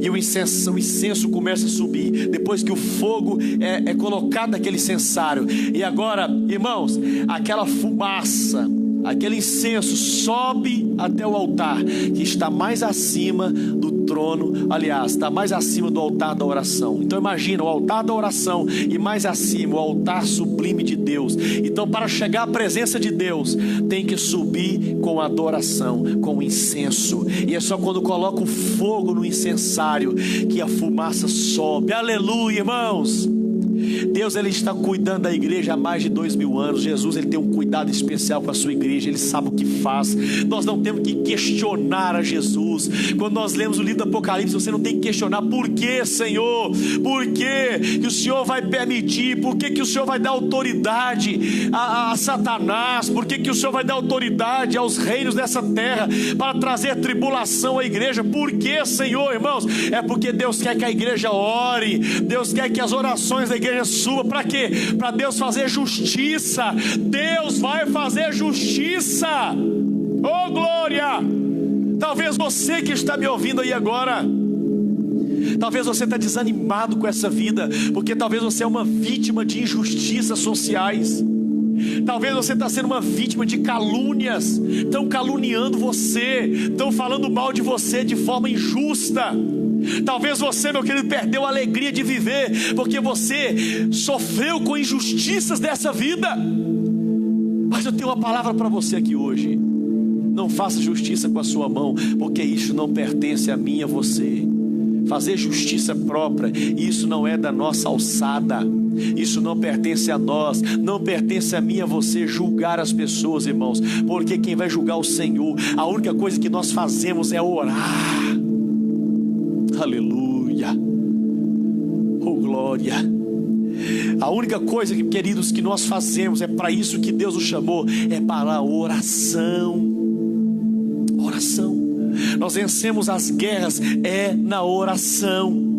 e o incenso começa a subir, depois que o fogo é colocado naquele incensário. E agora, irmãos, aquela fumaça, aquele incenso sobe até o altar, que está mais acima do trono, aliás, está mais acima do altar da oração. Então imagina, o altar da oração e mais acima o altar sublime de Deus. Então, para chegar à presença de Deus, tem que subir com adoração, com incenso. E é só quando coloca o fogo no incensário que a fumaça sobe. Aleluia, irmãos. Deus, ele está cuidando da igreja há mais de 2000 anos. Jesus, ele tem um cuidado especial com a sua igreja. Ele sabe o que faz. Nós não temos que questionar a Jesus. Quando nós lemos o livro do Apocalipse, você não tem que questionar: por que, Senhor? Por que o Senhor vai permitir? Por que o Senhor vai dar autoridade a Satanás? Por que o Senhor vai dar autoridade aos reinos dessa terra para trazer tribulação à igreja? Por que, Senhor, irmãos? É porque Deus quer que a igreja ore. Deus quer que as orações da igreja suba. Para quê? Para Deus fazer justiça. Deus vai fazer justiça. Oh, glória! Talvez você que está me ouvindo aí agora, talvez você está desanimado com essa vida, porque talvez você é uma vítima de injustiças sociais. Talvez você está sendo uma vítima de calúnias. Estão caluniando você, estão falando mal de você de forma injusta. Talvez você, meu querido, perdeu a alegria de viver porque você sofreu com injustiças dessa vida. Mas eu tenho uma palavra para você aqui hoje: não faça justiça com a sua mão, porque isso não pertence a mim e a você. Fazer justiça própria, isso não é da nossa alçada. Isso não pertence a nós, não pertence a mim e a você julgar as pessoas, irmãos, porque quem vai julgar o Senhor. A única coisa que nós fazemos é orar. Aleluia. Oh, glória. A única coisa, queridos, que nós fazemos, é para isso que Deus nos chamou, é para a oração. Oração. Nós vencemos as guerras na oração.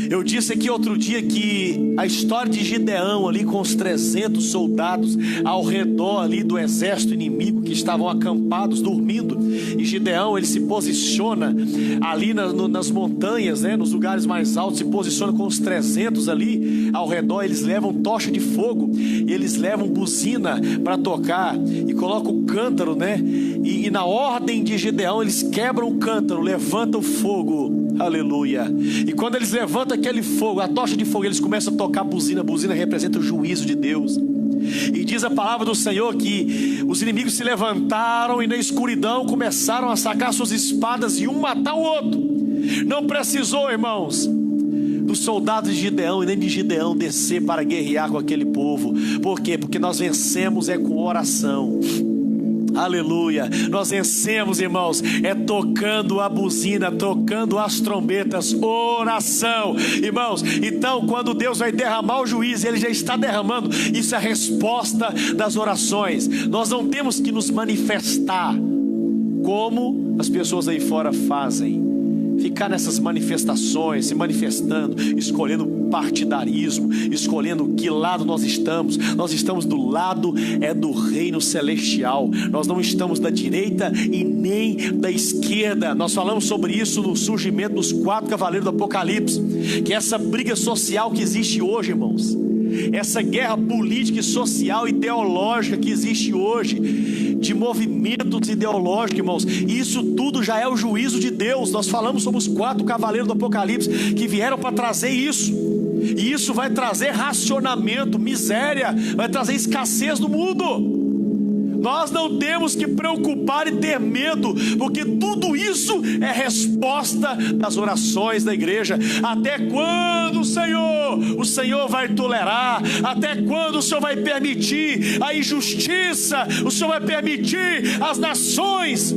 Eu disse aqui outro dia que a história de Gideão ali com os 300 soldados ao redor ali do exército inimigo que estavam acampados, dormindo, e Gideão, ele se posiciona ali nas montanhas, nos lugares mais altos, se posiciona com os 300 ali ao redor. Eles levam tocha de fogo, e eles levam buzina para tocar, e colocam o cântaro, e na ordem de Gideão, eles quebram o cântaro, levantam o fogo. Aleluia. E quando eles levantam aquele fogo, a tocha de fogo, eles começam a tocar a buzina. A buzina representa o juízo de Deus. E diz a palavra do Senhor que os inimigos se levantaram e na escuridão começaram a sacar suas espadas e um matar o outro. Não precisou, irmãos, dos soldados de Gideão e nem de Gideão descer para guerrear com aquele povo. Por quê? Porque nós vencemos com oração. Aleluia. Nós vencemos, irmãos, tocando a buzina, tocando as trombetas. Oração, irmãos. Então, quando Deus vai derramar o juízo, Ele já está derramando. Isso é a resposta das orações. Nós não temos que nos manifestar como as pessoas aí fora fazem. Ficar nessas manifestações, se manifestando, escolhendo partidarismo, escolhendo que lado nós estamos. Nós estamos do lado do reino celestial. Nós não estamos da direita e nem da esquerda. Nós falamos sobre isso no surgimento dos 4 cavaleiros do Apocalipse, que essa briga social que existe hoje, irmãos, essa guerra política e social ideológica que existe hoje, de movimentos ideológicos, irmãos, isso tudo já é o juízo de Deus. Nós falamos sobre os 4 cavaleiros do Apocalipse que vieram para trazer isso, e isso vai trazer racionamento, miséria, vai trazer escassez no mundo. Nós não temos que preocupar e ter medo, porque tudo isso é resposta das orações da igreja. Até quando, Senhor, o Senhor vai tolerar? Até quando o Senhor vai permitir a injustiça? O Senhor vai permitir as nações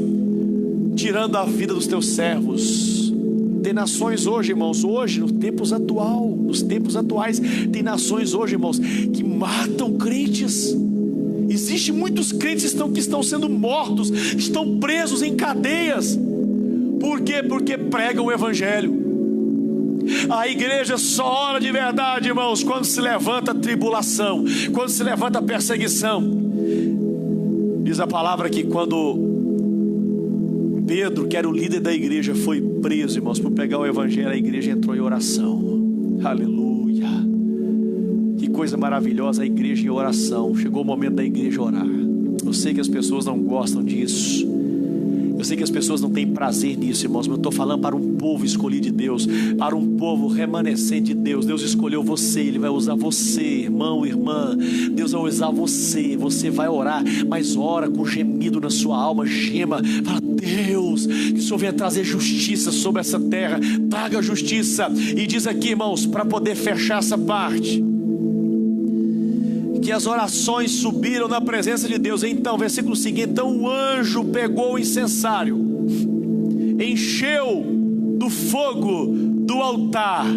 tirando a vida dos teus servos? Tem nações hoje, irmãos, hoje, nos tempos atuais, tem nações hoje, irmãos, que matam crentes. Existem muitos crentes que estão sendo mortos, estão presos em cadeias. Por quê? Porque pregam o evangelho. A igreja só ora de verdade, irmãos, quando se levanta a tribulação, quando se levanta a perseguição. Diz a palavra que quando Pedro, que era o líder da igreja, foi preso, irmãos, por pregar o evangelho, a igreja entrou em oração. Aleluia. Que coisa maravilhosa, a igreja em oração. Chegou o momento da igreja orar. Eu sei que as pessoas não gostam disso, eu sei que as pessoas não têm prazer nisso, irmãos, mas eu estou falando para um povo escolhido de Deus, para um povo remanescente de Deus. Deus escolheu você, Ele vai usar você, irmão, irmã. Deus vai usar você, você vai orar, mas ora com gemido na sua alma, gema, fala: Deus, que o Senhor venha trazer justiça sobre essa terra, traga justiça. E diz aqui, irmãos, para poder fechar essa parte, que as orações subiram na presença de Deus. Então, versículo seguinte: então o anjo pegou o incensário, encheu do fogo do altar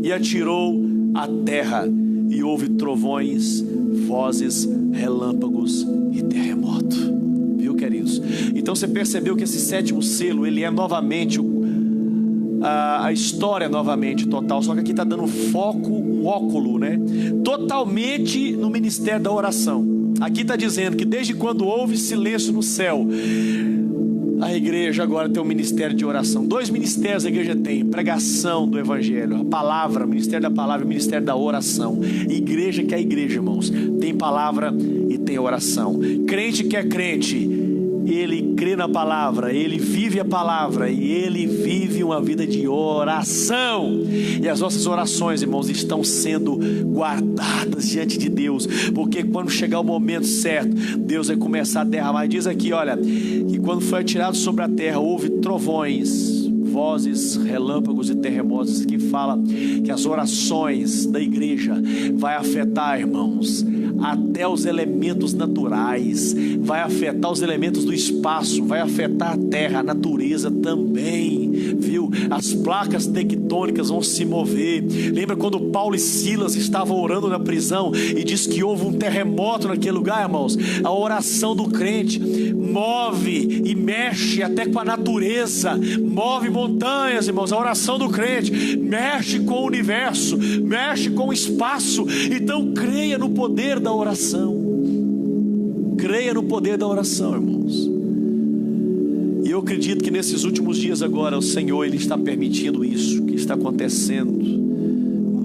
e atirou à terra, e houve trovões, vozes, relâmpagos e terremoto. Viu, queridos? Então você percebeu que esse sétimo selo, ele é novamente a história novamente total, só que aqui está dando foco, um óculo, né? Totalmente no ministério da oração. Aqui está dizendo que desde quando houve silêncio no céu, a igreja agora tem um ministério de oração. 2 ministérios a igreja tem: pregação do evangelho, a palavra, o ministério da palavra, o ministério da oração. Igreja que é igreja, irmãos, tem palavra e tem oração. Crente que é crente, ele crê na palavra, ele vive a palavra e ele vive uma vida de oração. E as nossas orações, irmãos, estão sendo guardadas diante de Deus, porque quando chegar o momento certo, Deus vai começar a derramar. Diz aqui, olha, que quando foi atirado sobre a terra, houve trovões, vozes, relâmpagos e terremotos. Que fala que as orações da igreja vai afetar, irmãos, até os elementos naturais, vai afetar os elementos do espaço, vai afetar a terra, a natureza também, viu? As placas tectônicas vão se mover. Lembra quando Paulo e Silas estavam orando na prisão e diz que houve um terremoto naquele lugar, irmãos? A oração do crente move e mexe até com a natureza, move montanhas, irmãos. A oração do crente mexe com o universo, mexe com o espaço. Então creia no poder da oração, creia no poder da oração, irmãos. E eu acredito que nesses últimos dias agora, o Senhor, Ele está permitindo isso, que está acontecendo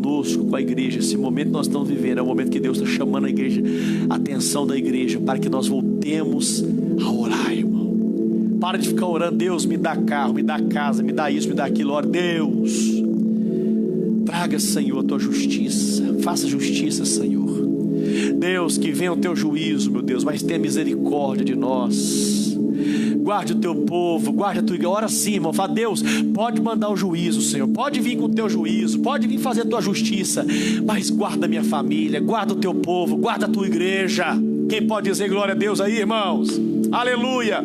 conosco, com a igreja. Esse momento que nós estamos vivendo é o momento que Deus está chamando a igreja, a atenção da igreja, para que nós voltemos a orar, irmão. Para de ficar orando: Deus, me dá carro, me dá casa, me dá isso, me dá aquilo. Ora, Deus, traga, Senhor, a tua justiça, faça justiça, Senhor. Deus, que venha o teu juízo, meu Deus, mas tenha misericórdia de nós. Guarde o teu povo, guarde a tua igreja. Ora sim, irmão, fala: Deus, pode mandar o juízo, Senhor, pode vir com o teu juízo, pode vir fazer a tua justiça, mas guarda a minha família, guarda o teu povo, guarda a tua igreja. Quem pode dizer glória a Deus aí, irmãos? Aleluia.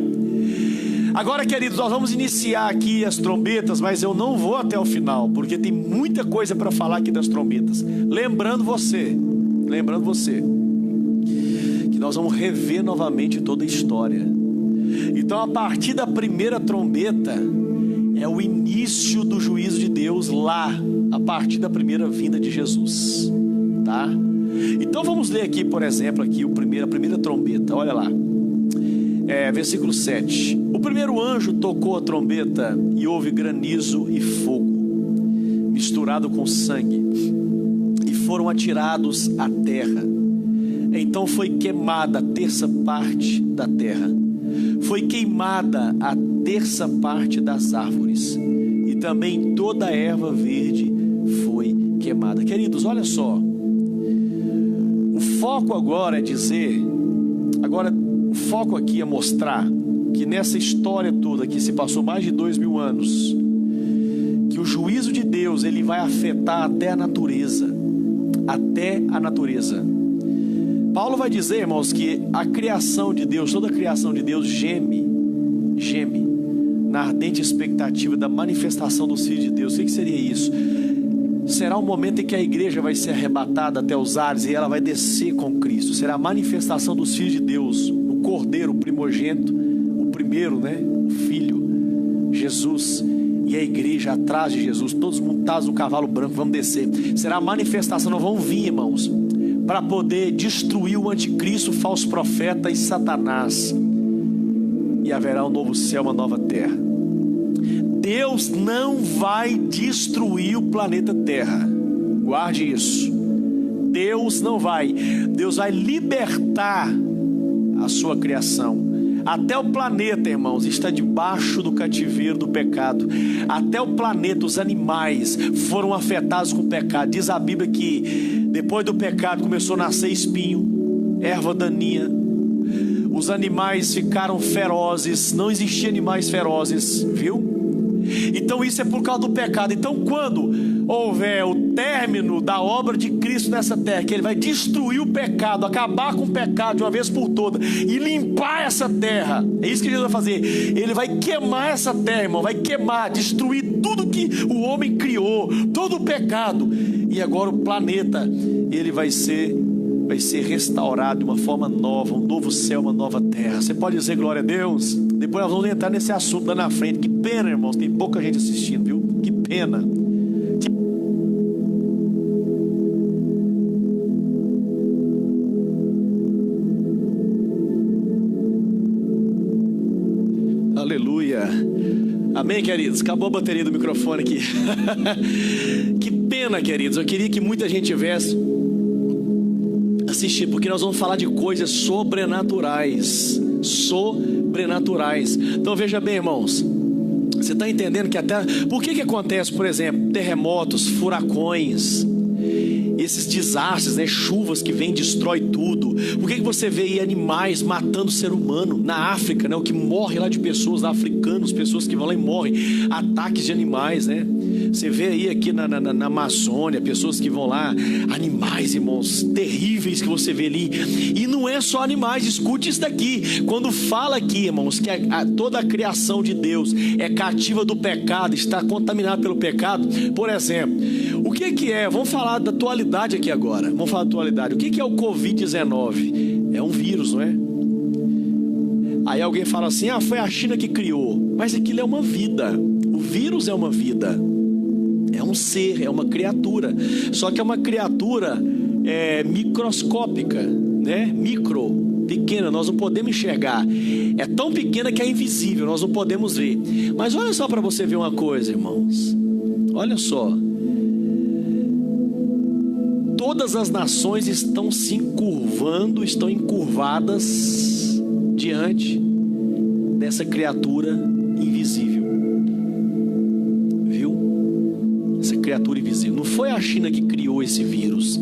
Agora, queridos, nós vamos iniciar aqui as trombetas, mas eu não vou até o final, porque tem muita coisa para falar aqui das trombetas. Lembrando você, que nós vamos rever novamente toda a história. Então, a partir da primeira trombeta, é o início do juízo de Deus lá, a partir da primeira vinda de Jesus, tá? Então vamos ler aqui, por exemplo, aqui a primeira trombeta. Olha lá, versículo 7. O primeiro anjo tocou a trombeta e houve granizo e fogo misturado com sangue, e foram atirados à terra. Então foi queimada a terça parte da terra, foi queimada a terça parte das árvores, e também toda a erva verde foi queimada. Queridos, olha só, o foco agora é dizer, foco aqui é mostrar que nessa história toda que se passou mais de 2000 anos, que o juízo de Deus, ele vai afetar até a natureza. Até a natureza. Paulo vai dizer, irmãos, que a criação de Deus, toda a criação de Deus geme na ardente expectativa da manifestação dos filhos de Deus. O que seria isso? Será o momento em que a igreja vai ser arrebatada até os ares e ela vai descer com Cristo. Será a manifestação dos filhos de Deus, o Cordeiro, o primogênito, o primeiro, o Filho, Jesus, e a igreja atrás de Jesus, todos montados no cavalo branco, vamos descer. Será a manifestação, não vão vir, irmãos, para poder destruir o anticristo, o falso profeta e Satanás. E haverá um novo céu, uma nova terra. Deus não vai destruir o planeta Terra. Guarde isso. Deus não vai. Deus vai libertar a sua criação. Até o planeta, irmãos, está debaixo do cativeiro do pecado. Até o planeta, os animais foram afetados com o pecado. Diz a Bíblia que depois do pecado começou a nascer espinho, erva daninha. Os animais ficaram ferozes. Não existiam animais ferozes, viu? Então isso é por causa do pecado. Então quando houver o término da obra de Cristo nessa terra, que Ele vai destruir o pecado, acabar com o pecado de uma vez por todas e limpar essa terra, é isso que Jesus vai fazer. Ele vai queimar essa terra, irmão, vai queimar, destruir tudo que o homem criou, todo o pecado. E agora o planeta, ele vai ser restaurado de uma forma nova, um novo céu, uma nova terra. Você pode dizer glória a Deus? Depois nós vamos entrar nesse assunto lá na frente. Que pena, irmãos, tem pouca gente assistindo, viu? Que pena. Aleluia. Amém, queridos? Acabou a bateria do microfone aqui. Que pena, queridos. Eu queria que muita gente tivesse assistir, porque nós vamos falar de coisas sobrenaturais. Sobrenaturais. Então veja bem, irmãos, você está entendendo que até... Por que acontece, por exemplo, terremotos, furacões, esses desastres, chuvas que vêm e destrói tudo? Por que você vê aí animais matando o ser humano? Na África, o que morre lá de pessoas, africanos, pessoas que vão lá e morrem, ataques de animais, Você vê aí aqui na Amazônia, pessoas que vão lá, animais, irmãos, terríveis que você vê ali. E não é só animais, escute isso daqui. Quando fala aqui, irmãos, que toda a criação de Deus é cativa do pecado, está contaminada pelo pecado. Por exemplo, o que é? Vamos falar da atualidade aqui agora. Vamos falar da atualidade. O que é o Covid-19? É um vírus, não é? Aí alguém fala assim, foi a China que criou. Mas aquilo é uma vida. O vírus é uma vida. É um ser, é uma criatura. Só que é uma criatura microscópica, micro, pequena, nós não podemos enxergar. É tão pequena que é invisível, nós não podemos ver. Mas olha só para você ver uma coisa, irmãos. Olha só. Todas as nações estão se encurvando, estão encurvadas diante dessa criatura invisível. Essa criatura invisível. Não foi a China que criou esse vírus.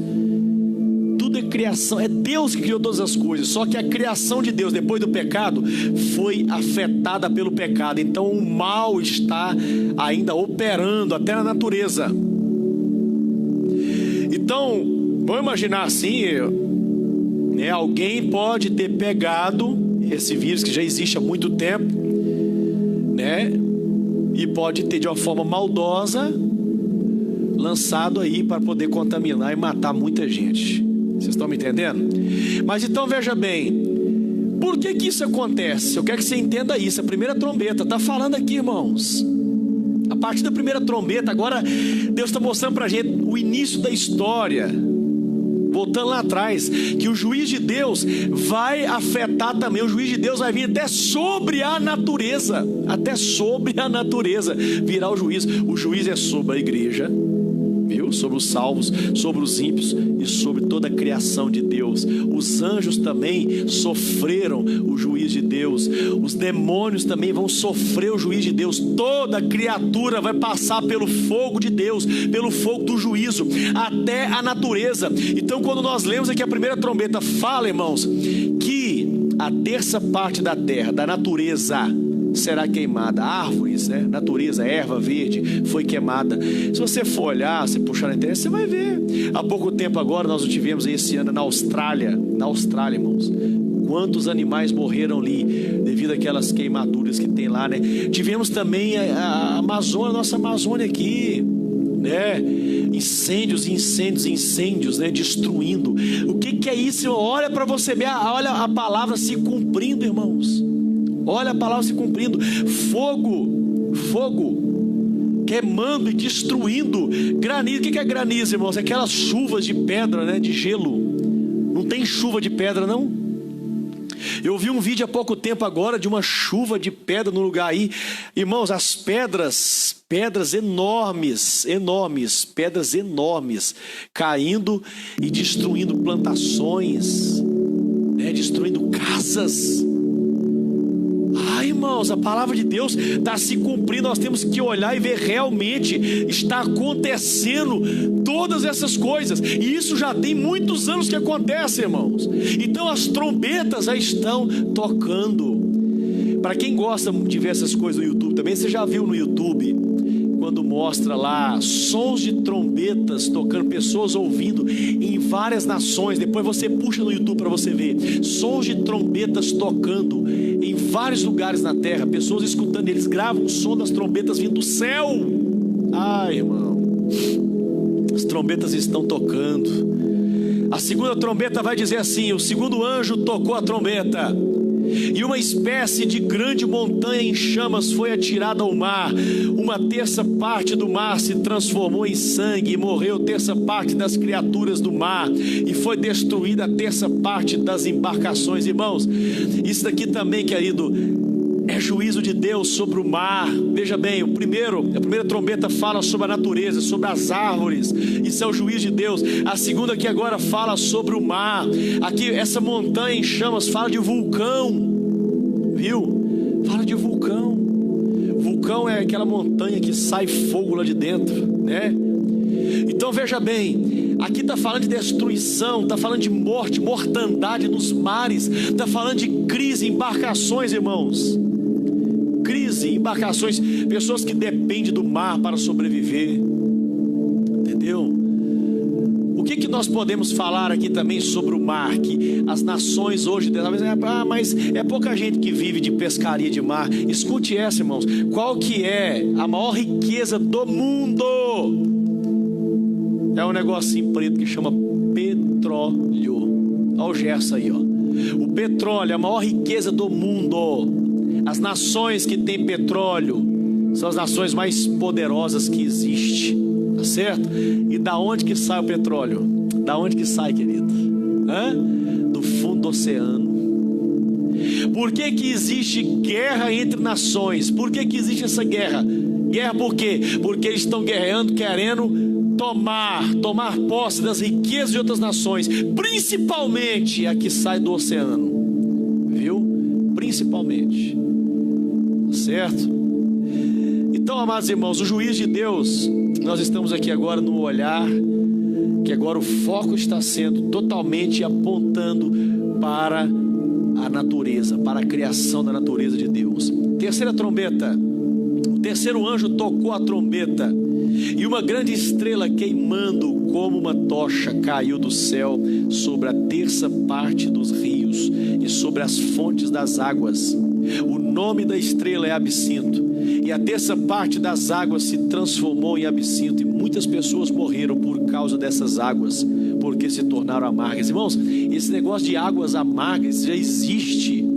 Tudo é criação. É Deus que criou todas as coisas. Só que a criação de Deus depois do pecado foi afetada pelo pecado. Então o mal está ainda operando até na natureza. Então vamos imaginar assim, alguém pode ter pegado esse vírus que já existe há muito tempo, e pode ter de uma forma maldosa lançado aí para poder contaminar e matar muita gente. Vocês estão me entendendo? Mas então veja bem, por que isso acontece? Eu quero que você entenda isso. A primeira trombeta está falando aqui, irmãos. A partir da primeira trombeta, agora Deus está mostrando para a gente o início da história. Voltando lá atrás, que o juiz de Deus vai afetar também. O juiz de Deus vai vir até sobre a natureza. Até sobre a natureza virá o juiz. O juiz é sobre a igreja, sobre os salvos, sobre os ímpios e sobre toda a criação de Deus. Os anjos também sofreram o juiz de Deus. Os demônios também vão sofrer o juiz de Deus. Toda criatura vai passar pelo fogo de Deus, pelo fogo do juízo, até a natureza. Então quando nós lemos aqui a primeira trombeta, fala, irmãos, que a terça parte da terra, da natureza, será queimada. Árvores, né? Natureza, erva verde foi queimada. Se você for olhar, se puxar na internet, você vai ver. Há pouco tempo agora, nós tivemos esse ano na Austrália, irmãos. Quantos animais morreram ali devido àquelas queimaduras que tem lá, né? Tivemos também a Amazônia, nossa Amazônia aqui, né? Incêndios, né? Destruindo. O que é isso? Olha para você ver, olha a palavra se cumprindo, irmãos. Olha a palavra se cumprindo. Fogo queimando e destruindo. Granizo, o que é granizo, irmãos? Aquelas chuvas de pedra, né? De gelo. Não tem chuva de pedra, não? Eu vi um vídeo há pouco tempo agora de uma chuva de pedra no lugar aí. Irmãos, as pedras enormes, pedras enormes, caindo e destruindo plantações, né? Destruindo casas. Irmãos, a palavra de Deus está se cumprindo. Nós temos que olhar e ver realmente está acontecendo todas essas coisas, e isso já tem muitos anos que acontece, irmãos. Então as trombetas já estão tocando. Para quem gosta de ver essas coisas no YouTube também, você já viu no YouTube quando mostra lá sons de trombetas tocando, pessoas ouvindo em várias nações. Depois você puxa no YouTube para você ver sons de trombetas tocando em vários lugares na terra, pessoas escutando, eles gravam o som das trombetas vindo do céu. Irmão, as trombetas estão tocando. A segunda trombeta vai dizer assim: o segundo anjo tocou a trombeta, e uma espécie de grande montanha em chamas foi atirada ao mar. Uma terça parte do mar se transformou em sangue, e morreu terça parte das criaturas do mar, e foi destruída a terça parte das embarcações. Irmãos, isso daqui também, querido, é juízo de Deus sobre o mar. Veja bem, a primeira trombeta fala sobre a natureza, sobre as árvores. Isso é o juízo de Deus. A segunda aqui agora fala sobre o mar. Aqui essa montanha em chamas fala de vulcão, viu? Fala de vulcão. Vulcão é aquela montanha que sai fogo lá de dentro, né? Então veja bem, aqui está falando de destruição, está falando de morte, mortandade nos mares, está falando de crise, embarcações, irmãos. Crise, embarcações, pessoas que dependem do mar para sobreviver, entendeu? O que nós podemos falar aqui também sobre o mar? Que as nações hoje, mas é pouca gente que vive de pescaria de mar. Escute essa, irmãos. Qual que é a maior riqueza do mundo? É um negocinho preto que chama petróleo. Olha o Gerson aí, ó. O petróleo é a maior riqueza do mundo. As nações que têm petróleo são as nações mais poderosas que existem, tá certo? E da onde que sai o petróleo? Da onde que sai, querido? Do fundo do oceano. Por que existe guerra entre nações? Por que existe essa guerra? Guerra por quê? Porque eles estão guerreando, querendo tomar posse das riquezas de outras nações, principalmente a que sai do oceano, viu? Principalmente, certo? Então, amados irmãos, o juízo de Deus, nós estamos aqui agora no olhar, que agora o foco está sendo totalmente apontando para a natureza, para a criação da natureza de Deus. Terceira trombeta, o terceiro anjo tocou a trombeta, e uma grande estrela queimando como uma tocha caiu do céu sobre a terça parte dos rios e sobre as fontes das águas. O nome da estrela é Absinto, e a terça parte das águas se transformou em absinto, e muitas pessoas morreram por causa dessas águas, porque se tornaram amargas. Irmãos, esse negócio de águas amargas já existe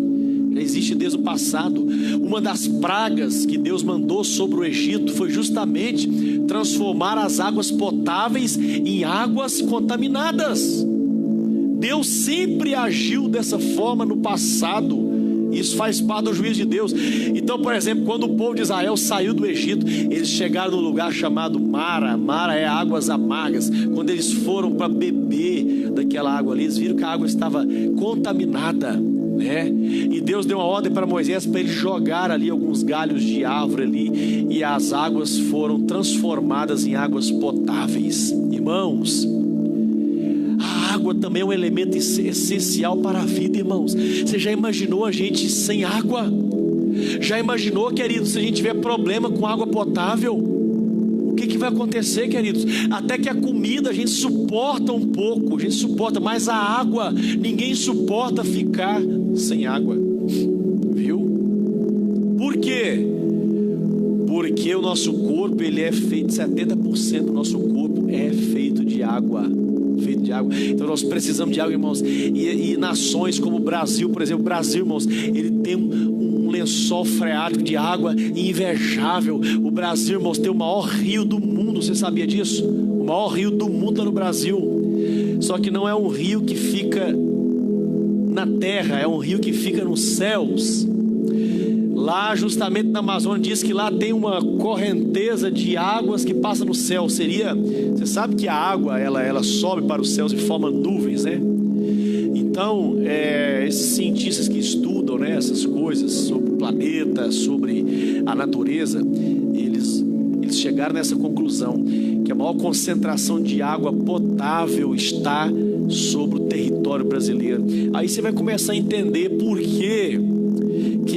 desde o passado. Uma das pragas que Deus mandou sobre o Egito foi justamente transformar as águas potáveis em águas contaminadas. Deus sempre agiu dessa forma no passado. Isso faz parte do juízo de Deus. Então, por exemplo, quando o povo de Israel saiu do Egito, eles chegaram num lugar chamado Mara. Mara é águas amargas. Quando eles foram para beber daquela água ali, eles viram que a água estava contaminada, né? E Deus deu uma ordem para Moisés para ele jogar ali alguns galhos de árvore ali, e as águas foram transformadas em águas potáveis. Irmãos, a água também é um elemento essencial para a vida, irmãos. Você já imaginou a gente sem água? Já imaginou, queridos, se a gente tiver problema com água potável? O que vai acontecer, queridos? Até que a comida a gente suporta um pouco, a gente suporta, mas a água, ninguém suporta ficar sem água. Viu? Por quê? Porque o nosso corpo, ele é feito, 70% do nosso corpo é feito de água. Então nós precisamos de água, irmãos. E nações como o Brasil, por exemplo, o Brasil, irmãos, ele tem um lençol freático de água invejável. O Brasil, irmãos, tem o maior rio do mundo. Você sabia disso? O maior rio do mundo está no Brasil. Só que não é um rio que fica na terra, é um rio que fica nos céus. Lá justamente na Amazônia diz que lá tem uma correnteza de águas que passa no céu. Você sabe que a água ela sobe para os céus e forma nuvens, né? Então esses cientistas que estudam, né, essas coisas sobre o planeta, sobre a natureza, eles chegaram nessa conclusão, que a maior concentração de água potável está sobre o território brasileiro. Aí você vai começar a entender por que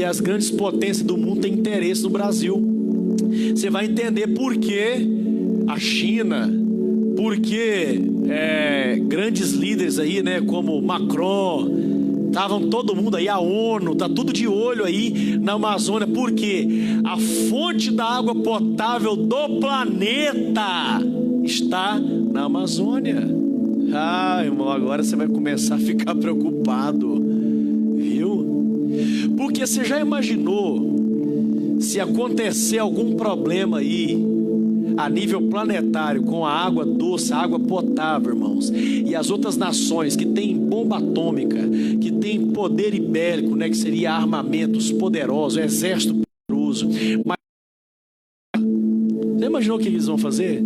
as grandes potências do mundo têm interesse no Brasil. Você vai entender por que a China, por que grandes líderes aí, né, como Macron, estavam todo mundo aí, a ONU, tá tudo de olho aí na Amazônia, porque a fonte da água potável do planeta está na Amazônia. Ah, irmão, agora você vai começar a ficar preocupado, viu? Porque você já imaginou se acontecer algum problema aí a nível planetário com a água doce, a água potável, irmãos, e as outras nações que têm bomba atômica, que têm poder bélico, né, que seria armamentos poderosos, exército poderoso, mas você imaginou o que eles vão fazer?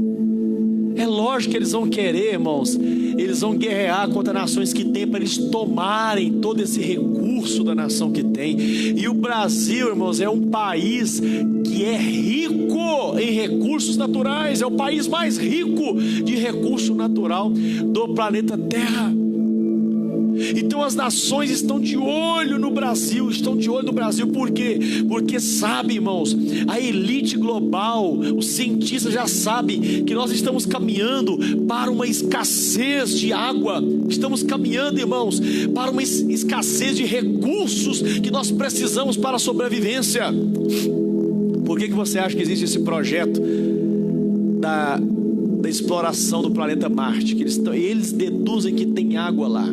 É lógico que eles vão querer, irmãos, eles vão guerrear contra nações que têm, para eles tomarem todo esse recurso da nação que tem. E o Brasil, irmãos, é um país que é rico em recursos naturais, é o país mais rico de recurso natural do planeta Terra. Então as nações estão de olho no Brasil, por quê? Porque sabe, irmãos, a elite global, os cientistas já sabem que nós estamos caminhando para uma escassez de água, estamos caminhando, irmãos, para uma escassez de recursos que nós precisamos para a sobrevivência. Por que você acha que existe esse projeto da exploração do planeta Marte? Que eles deduzem que tem água lá.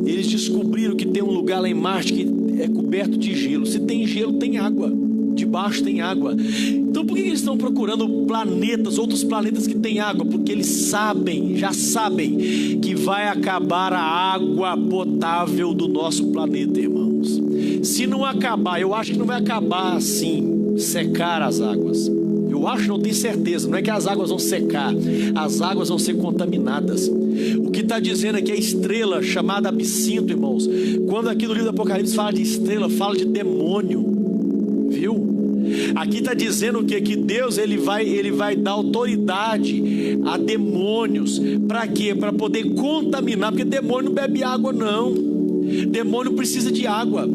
Eles descobriram que tem um lugar lá em Marte que é coberto de gelo. Se tem gelo, tem água. Debaixo tem água. Então por que eles estão procurando outros planetas que têm água? Porque eles já sabem que vai acabar a água potável do nosso planeta, irmãos. Se não acabar, eu acho que não vai acabar assim, secar as águas. Eu acho, não tenho certeza, não é que as águas vão secar, as águas vão ser contaminadas. O que está dizendo aqui é a estrela chamada Absinto, irmãos. Quando aqui no livro do Apocalipse fala de estrela, fala de demônio, viu? Aqui está dizendo que Deus ele vai dar autoridade a demônios. Para quê? Para poder contaminar, porque demônio não bebe água não, demônio precisa de água.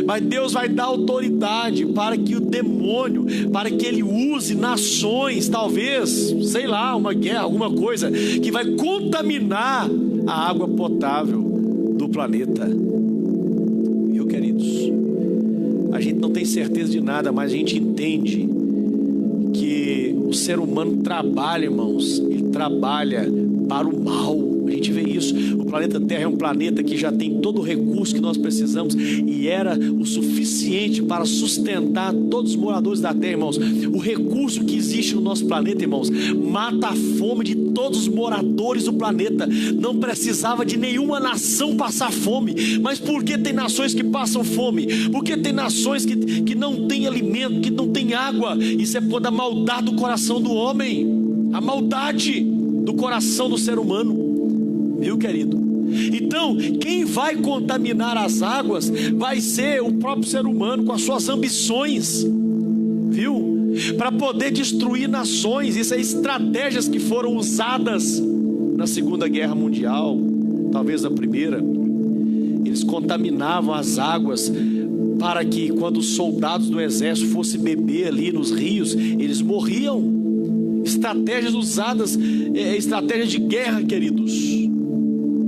Mas Deus vai dar autoridade para que o demônio, para que ele use nações, talvez, sei lá, uma guerra, alguma coisa, que vai contaminar a água potável do planeta. Viu, queridos? A gente não tem certeza de nada, mas a gente entende que o ser humano trabalha, irmãos, ele trabalha para o mal. A gente vê isso. O planeta Terra é um planeta que já tem todo o recurso que nós precisamos e era o suficiente para sustentar todos os moradores da Terra, irmãos. O recurso que existe no nosso planeta, irmãos, mata a fome de todos os moradores do planeta. Não precisava de nenhuma nação passar fome. Mas por que tem nações que passam fome? Porque tem nações que não têm alimento, que não têm água. Isso é por da maldade do coração do homem, a maldade do coração do ser humano. Viu, querido? Então, quem vai contaminar as águas vai ser o próprio ser humano com as suas ambições, viu? Para poder destruir nações. Isso é estratégias que foram usadas na Segunda Guerra Mundial, talvez a primeira, eles contaminavam as águas para que quando os soldados do exército fossem beber ali nos rios, eles morriam. Estratégias usadas, estratégia de guerra, queridos.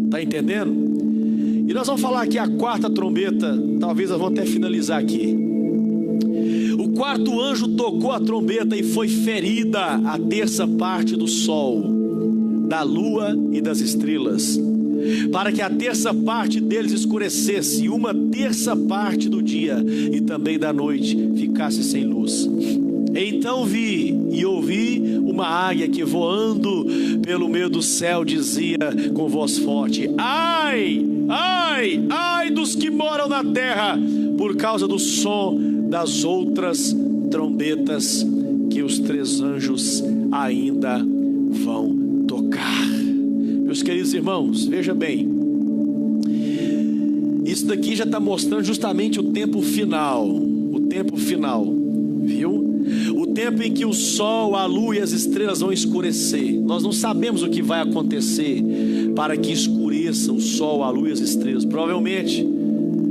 Está entendendo? E nós vamos falar aqui a quarta trombeta, talvez nós vamos até finalizar aqui. O quarto anjo tocou a trombeta e foi ferida a terça parte do sol, da lua e das estrelas, para que a terça parte deles escurecesse, e uma terça parte do dia e também da noite ficasse sem luz. Então vi e ouvi uma águia que, voando pelo meio do céu, dizia com voz forte: ai, ai, ai dos que moram na terra, por causa do som das outras trombetas que os três anjos ainda vão tocar. Meus queridos irmãos, veja bem, isso daqui já está mostrando justamente o tempo final. O tempo final, viu? O tempo em que o sol, a lua e as estrelas vão escurecer. Nós não sabemos o que vai acontecer para que escureça o sol, a lua e as estrelas. Provavelmente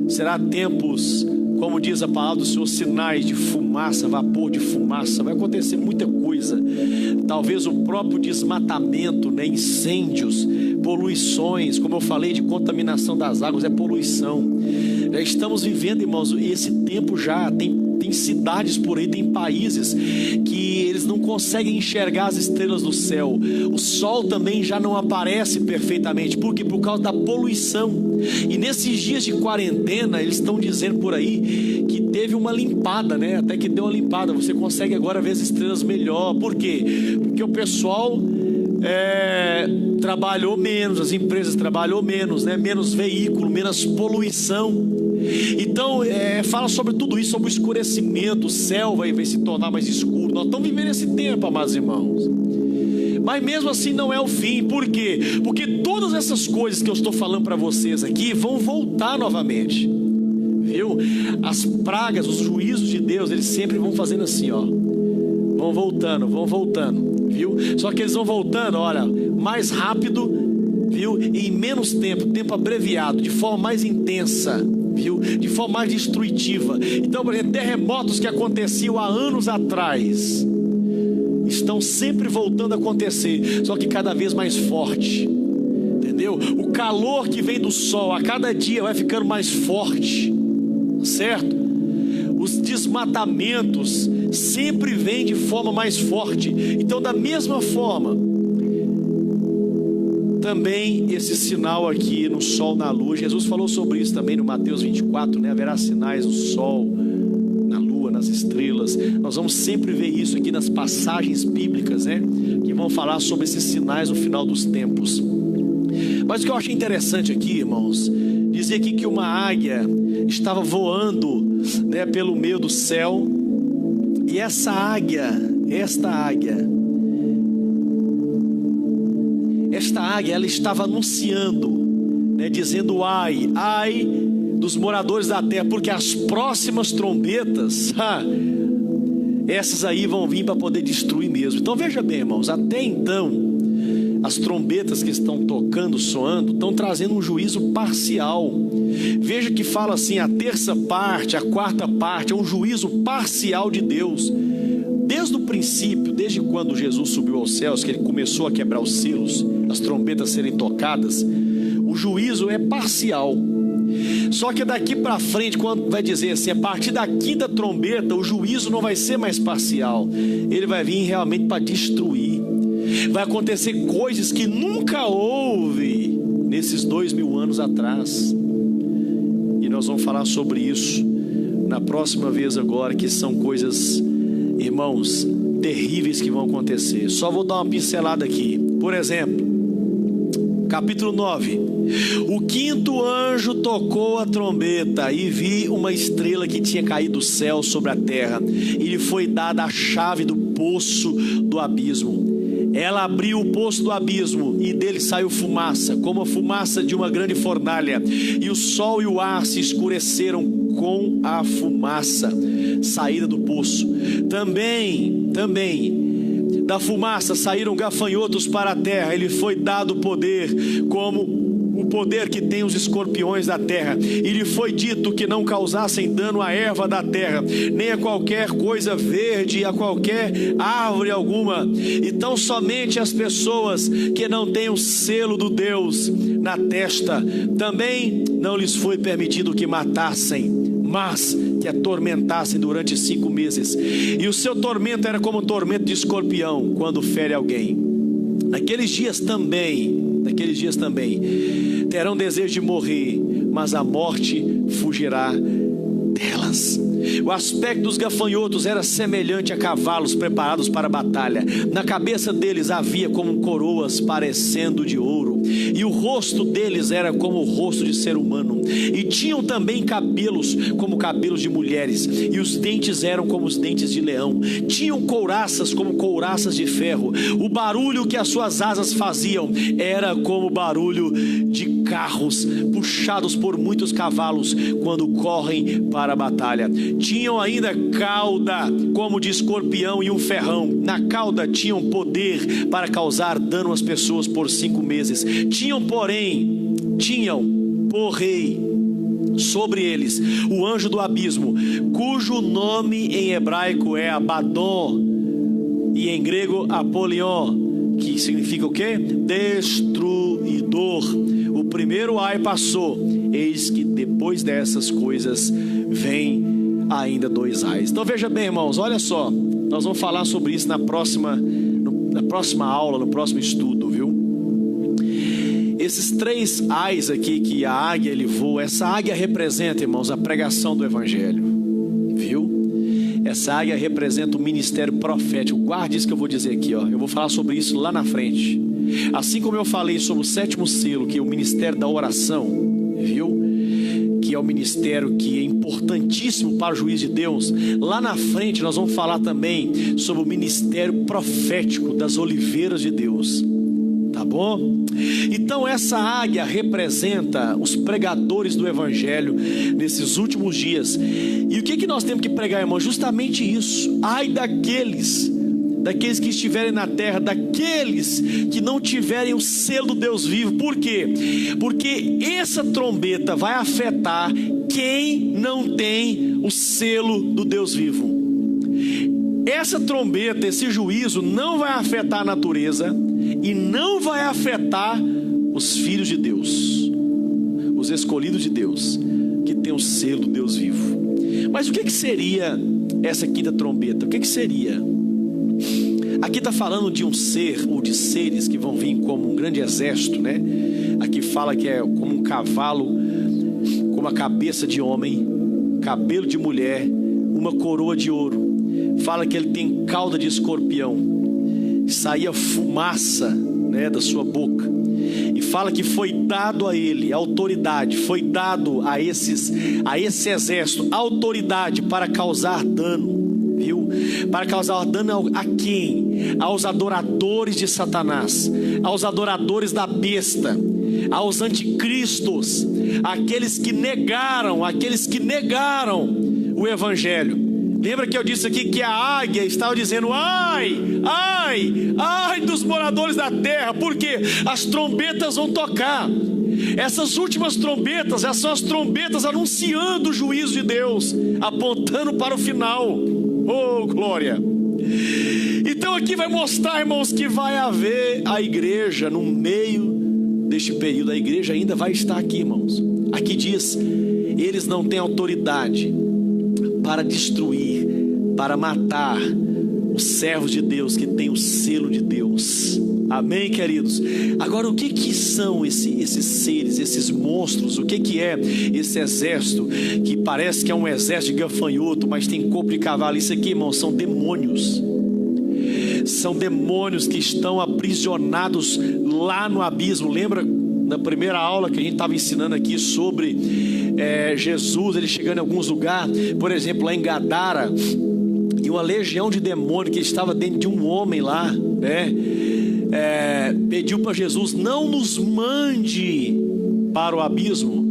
será tempos, como diz a palavra do Senhor, sinais de fumaça, vapor de fumaça. Vai acontecer muita coisa. Talvez o próprio desmatamento, né? Incêndios, poluições, como eu falei, de contaminação das águas, é poluição. Já estamos vivendo, irmãos, esse tempo já tem cidades por aí, tem países que eles não conseguem enxergar as estrelas do céu. O sol também já não aparece perfeitamente. Por quê? Por causa da poluição. E nesses dias de quarentena, eles estão dizendo por aí que teve uma limpada, né? Até que deu uma limpada. Você consegue agora ver as estrelas melhor. Por quê? Porque o pessoal trabalhou menos, as empresas trabalhou menos, né? Menos veículo, menos poluição. Então fala sobre tudo isso, sobre o escurecimento. O céu vai se tornar mais escuro. Nós estamos vivendo esse tempo, amados irmãos. Mas mesmo assim não é o fim. Por quê? Porque todas essas coisas que eu estou falando para vocês aqui vão voltar novamente, viu? As pragas, os juízos de Deus, eles sempre vão fazendo assim, ó, vão voltando, viu? Só que eles vão voltando, olha, mais rápido, viu? E em menos tempo abreviado, de forma mais intensa, viu? De forma mais destrutiva. Então, por exemplo, terremotos que aconteciam há anos atrás estão sempre voltando a acontecer, só que cada vez mais forte, entendeu? O calor que vem do sol a cada dia vai ficando mais forte, certo? Os desmatamentos sempre vêm de forma mais forte. Então, da mesma forma, também esse sinal aqui no sol, na lua, Jesus falou sobre isso também no Mateus 24, né? Haverá sinais no sol, na lua, nas estrelas. Nós vamos sempre ver isso aqui nas passagens bíblicas, né? Que vão falar sobre esses sinais no final dos tempos. Mas o que eu achei interessante aqui, irmãos, dizia aqui que uma águia estava voando, né, pelo meio do céu. E esta águia, ela estava anunciando, né, dizendo: ai, ai dos moradores da terra, porque as próximas trombetas, essas aí vão vir para poder destruir mesmo. Então veja bem, irmãos, até então as trombetas que estão tocando, soando, estão trazendo um juízo parcial. Veja que fala assim: a terça parte, a quarta parte, é um juízo parcial de Deus. Desde o princípio, desde quando Jesus subiu aos céus, que ele começou a quebrar os selos, as trombetas serem tocadas, o juízo é parcial. Só que daqui para frente, quando vai dizer assim, a partir da quinta trombeta, o juízo não vai ser mais parcial, ele vai vir realmente para destruir. Vai acontecer coisas que nunca houve nesses 2000 anos atrás. E nós vamos falar sobre isso na próxima vez agora, que são coisas, irmãos, terríveis que vão acontecer. Só vou dar uma pincelada aqui. Por exemplo, capítulo 9. O quinto anjo tocou a trombeta e vi uma estrela que tinha caído do céu sobre a terra, e lhe foi dada a chave do poço do abismo. Ela abriu o poço do abismo e dele saiu fumaça, como a fumaça de uma grande fornalha, e o sol e o ar se escureceram com a fumaça saída do poço. Também Da fumaça saíram gafanhotos para a terra. Ele foi dado poder, como o poder que tem os escorpiões da terra. E lhe foi dito que não causassem dano à erva da terra, nem a qualquer coisa verde, a qualquer árvore alguma. Então somente as pessoas que não têm o selo do Deus na testa, também não lhes foi permitido que matassem, mas que atormentassem durante 5 meses. E o seu tormento era como o tormento de escorpião quando fere alguém. Naqueles dias também terão desejo de morrer, mas a morte fugirá delas. O aspecto dos gafanhotos era semelhante a cavalos preparados para a batalha. Na cabeça deles havia como coroas parecendo de ouro, e o rosto deles era como o rosto de ser humano. E tinham também cabelos como cabelos de mulheres, e os dentes eram como os dentes de leão. Tinham couraças como couraças de ferro. O barulho que as suas asas faziam era como o barulho de carros puxados por muitos cavalos quando correm para a batalha. Tinham ainda cauda como de escorpião e um ferrão. Na cauda tinham poder para causar dano às pessoas por 5 meses. Tinham por rei sobre eles o anjo do abismo, cujo nome em hebraico é Abaddon e em grego Apolion, que significa o quê? Destruidor. O primeiro ai passou, eis que depois dessas coisas vem ainda 2 ais. Então veja bem, irmãos, olha só, nós vamos falar sobre isso na próxima aula, no próximo estudo, viu? Esses 3 ais aqui que a águia ele voa, essa águia representa, irmãos, a pregação do evangelho, viu? Essa águia representa o ministério profético. Guarde isso que eu vou dizer aqui, ó. Eu vou falar sobre isso lá na frente. Assim como eu falei sobre o 7º selo, que é o ministério da oração, viu? Que é o ministério que é importantíssimo para o juízo de Deus. Lá na frente nós vamos falar também sobre o ministério profético das oliveiras de Deus. Tá bom? Então essa águia representa os pregadores do evangelho nesses últimos dias. E o que nós temos que pregar, irmão? Justamente isso. Ai daqueles que estiverem na terra, daqueles que não tiverem o selo do Deus vivo. Por quê? Porque essa trombeta vai afetar quem não tem o selo do Deus vivo. Essa trombeta, esse juízo não vai afetar a natureza e não vai afetar os filhos de Deus, os escolhidos de Deus, que tem o selo do Deus vivo. Mas o que seria essa 5ª trombeta? O que seria? Aqui está falando de um ser ou de seres que vão vir como um grande exército, né? Aqui fala que é como um cavalo, com uma cabeça de homem, cabelo de mulher, uma coroa de ouro. Fala que ele tem cauda de escorpião, saía fumaça, né, da sua boca. E fala que foi dado a ele autoridade, foi dado a esse exército autoridade para causar dano, viu? Para causar dano a quem? Aos adoradores de Satanás, aos adoradores da besta, aos anticristos, aqueles que negaram o evangelho. Lembra que eu disse aqui que a águia estava dizendo: ai, ai, ai dos moradores da terra, porque as trombetas vão tocar. Essas últimas trombetas, essas são as trombetas anunciando o juízo de Deus, apontando para o final. Oh, glória! Então aqui vai mostrar, irmãos, que vai haver a igreja no meio deste período. A igreja ainda vai estar aqui, irmãos. Aqui diz: eles não têm autoridade para destruir, para matar os servos de Deus que têm o selo de Deus. Amém, queridos? Agora, o que são esses seres, esses monstros? O que é esse exército que parece que é um exército de gafanhoto, mas tem corpo de cavalo? Isso aqui, irmãos, são demônios. São demônios que estão aprisionados lá no abismo. Lembra na primeira aula que a gente estava ensinando aqui sobre Jesus, ele chegando em alguns lugares, por exemplo, lá em Gadara, e uma legião de demônios que estava dentro de um homem lá, né? Pediu para Jesus: não nos mande para o abismo,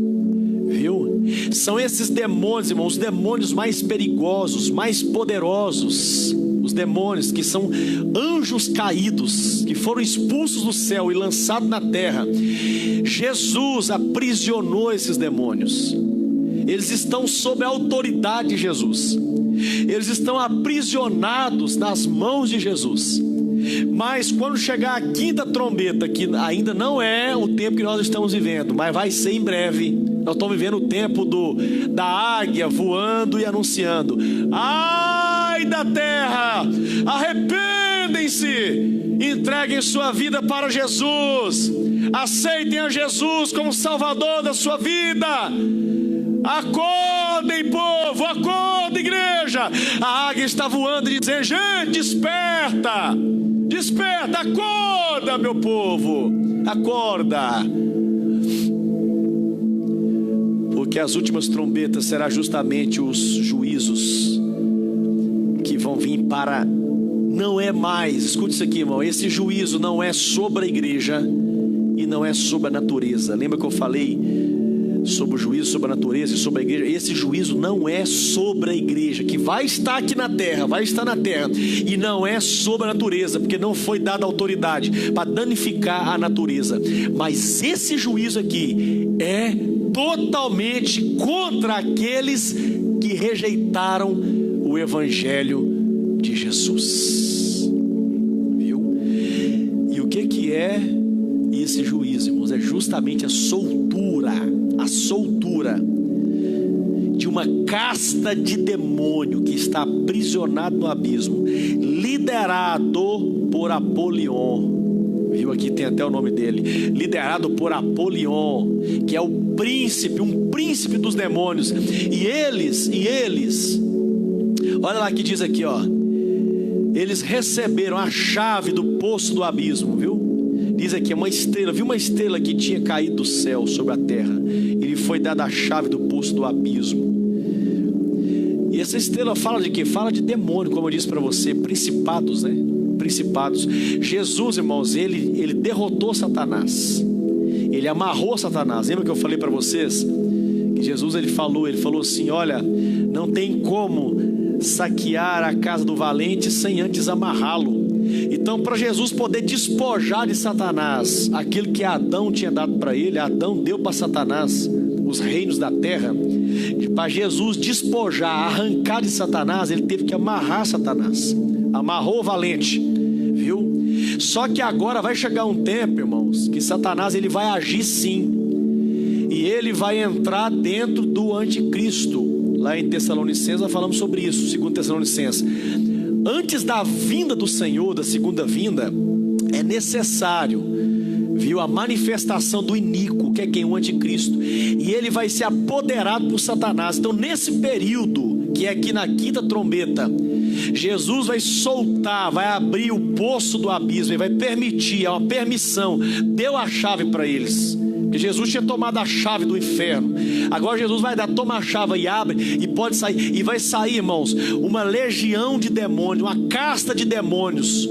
viu? São esses demônios, irmãos, os demônios mais perigosos, mais poderosos, os demônios, que são anjos caídos, que foram expulsos do céu e lançados na terra, Jesus aprisionou esses demônios. Eles estão sob a autoridade de Jesus, eles estão aprisionados nas mãos de Jesus. Mas quando chegar a quinta trombeta, que ainda não é o tempo que nós estamos vivendo, mas vai ser em breve. Nós estamos vivendo o tempo da águia voando e anunciando: ai da terra, arrependem-se, entreguem sua vida para Jesus, aceitem a Jesus como Salvador da sua vida. Acordem, povo, acorda, igreja. A águia está voando e dizendo: gente, desperta, desperta, acorda, meu povo, acorda. Porque as últimas trombetas será justamente os juízos que vão vir para... Não é mais, escute isso aqui, irmão, esse juízo não é sobre a igreja e não é sobre a natureza. Lembra que eu falei sobre o juízo, sobre a natureza e sobre a igreja? Esse juízo não é sobre a igreja, que vai estar aqui na terra, vai estar na terra, e não é sobre a natureza, porque não foi dada autoridade para danificar a natureza. Mas esse juízo aqui é totalmente contra aqueles que rejeitaram o evangelho de Jesus. Viu? E o que é esse juízo, irmãos? É justamente a soltura de uma casta de demônio que está aprisionado no abismo, liderado por Apolion. Viu? Aqui tem até o nome dele, liderado por Apolion, que é o príncipe, um príncipe dos demônios. E eles, olha lá que diz aqui, ó, eles receberam a chave do poço do abismo, viu? Diz aqui, uma estrela, viu uma estrela que tinha caído do céu sobre a terra, ele foi dada a chave do poço do abismo. E essa estrela fala de quê? Fala de demônio, como eu disse para você, principados, né? Principados. Jesus, irmãos, ele derrotou Satanás, ele amarrou Satanás. Lembra que eu falei para vocês que Jesus ele falou assim: olha, não tem como saquear a casa do valente sem antes amarrá-lo. Então, para Jesus poder despojar de Satanás aquilo que Adão tinha dado para ele, Adão deu para Satanás os reinos da terra. Para Jesus despojar, arrancar de Satanás, ele teve que amarrar Satanás. Amarrou o valente, viu? Só que agora vai chegar um tempo, irmãos, que Satanás ele vai agir sim, e ele vai entrar dentro do anticristo. Lá em Tessalonicenses nós falamos sobre isso, 2 Tessalonicenses. Antes da vinda do Senhor, da segunda vinda, é necessário, viu, a manifestação do iníquo, que é quem? O anticristo. E ele vai ser apoderado por Satanás. Então, nesse período, que é aqui na quinta trombeta, Jesus vai soltar, vai abrir o poço do abismo, e vai permitir, é uma permissão, deu a chave para eles. Porque Jesus tinha tomado a chave do inferno. Agora Jesus vai dar, toma a chave e abre, e pode sair. E vai sair, irmãos, uma legião de demônios, uma casta de demônios,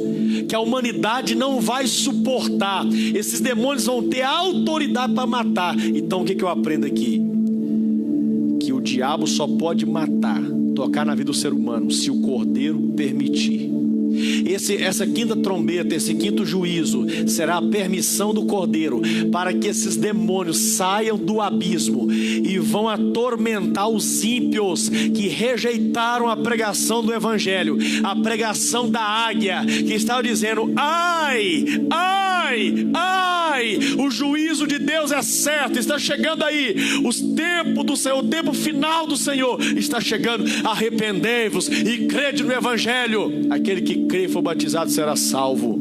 que a humanidade não vai suportar. Esses demônios vão ter autoridade para matar. Então o que eu aprendo aqui? Que o diabo só pode matar, tocar na vida do ser humano, se o Cordeiro permitir. Essa quinta trombeta, esse quinto juízo, será a permissão do Cordeiro para que esses demônios saiam do abismo e vão atormentar os ímpios que rejeitaram a pregação do Evangelho, a pregação da águia, que estava dizendo: ai, ai, ai, o juízo de Deus é certo, está chegando aí, os tempos do Senhor, o tempo final do Senhor está chegando, arrependei-vos e crede no Evangelho. Aquele que crê e for batizado será salvo.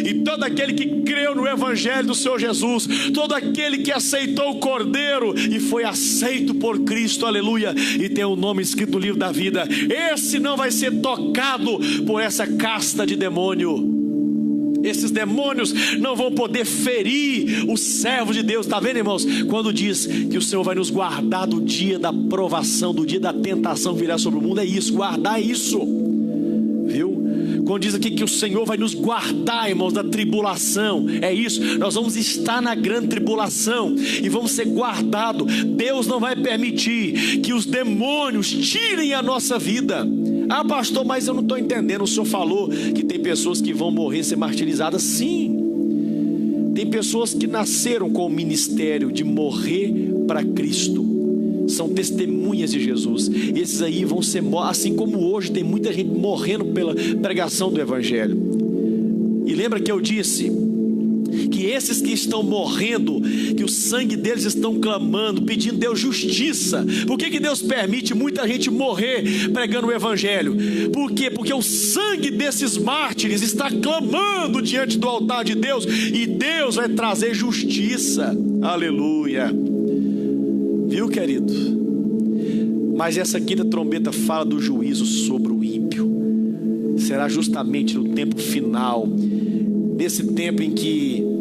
E todo aquele que creu no Evangelho do Senhor Jesus, todo aquele que aceitou o Cordeiro e foi aceito por Cristo, aleluia, e tem o nome escrito no livro da vida, esse não vai ser tocado por essa casta de demônio. Esses demônios não vão poder ferir o servo de Deus. Está vendo, irmãos? Quando diz que o Senhor vai nos guardar do dia da provação, do dia da tentação que virá sobre o mundo, é isso, guardar isso, viu? Quando diz aqui que o Senhor vai nos guardar, irmãos, da tribulação, é isso, nós vamos estar na grande tribulação e vamos ser guardados. Deus não vai permitir que os demônios tirem a nossa vida. Ah, pastor, mas eu não estou entendendo. O senhor falou que tem pessoas que vão morrer, ser martirizadas. Sim, tem pessoas que nasceram com o ministério de morrer para Cristo, são testemunhas de Jesus. Esses aí vão ser mortos, assim como hoje tem muita gente morrendo pela pregação do Evangelho. E lembra que eu disse que esses que estão morrendo, que o sangue deles estão clamando, pedindo a Deus justiça. Por que Deus permite muita gente morrer pregando o Evangelho? Por quê? Porque o sangue desses mártires está clamando diante do altar de Deus, e Deus vai trazer justiça. Aleluia. Viu, querido? Mas essa quinta trombeta fala do juízo sobre o ímpio. Será justamente no tempo final, nesse tempo em que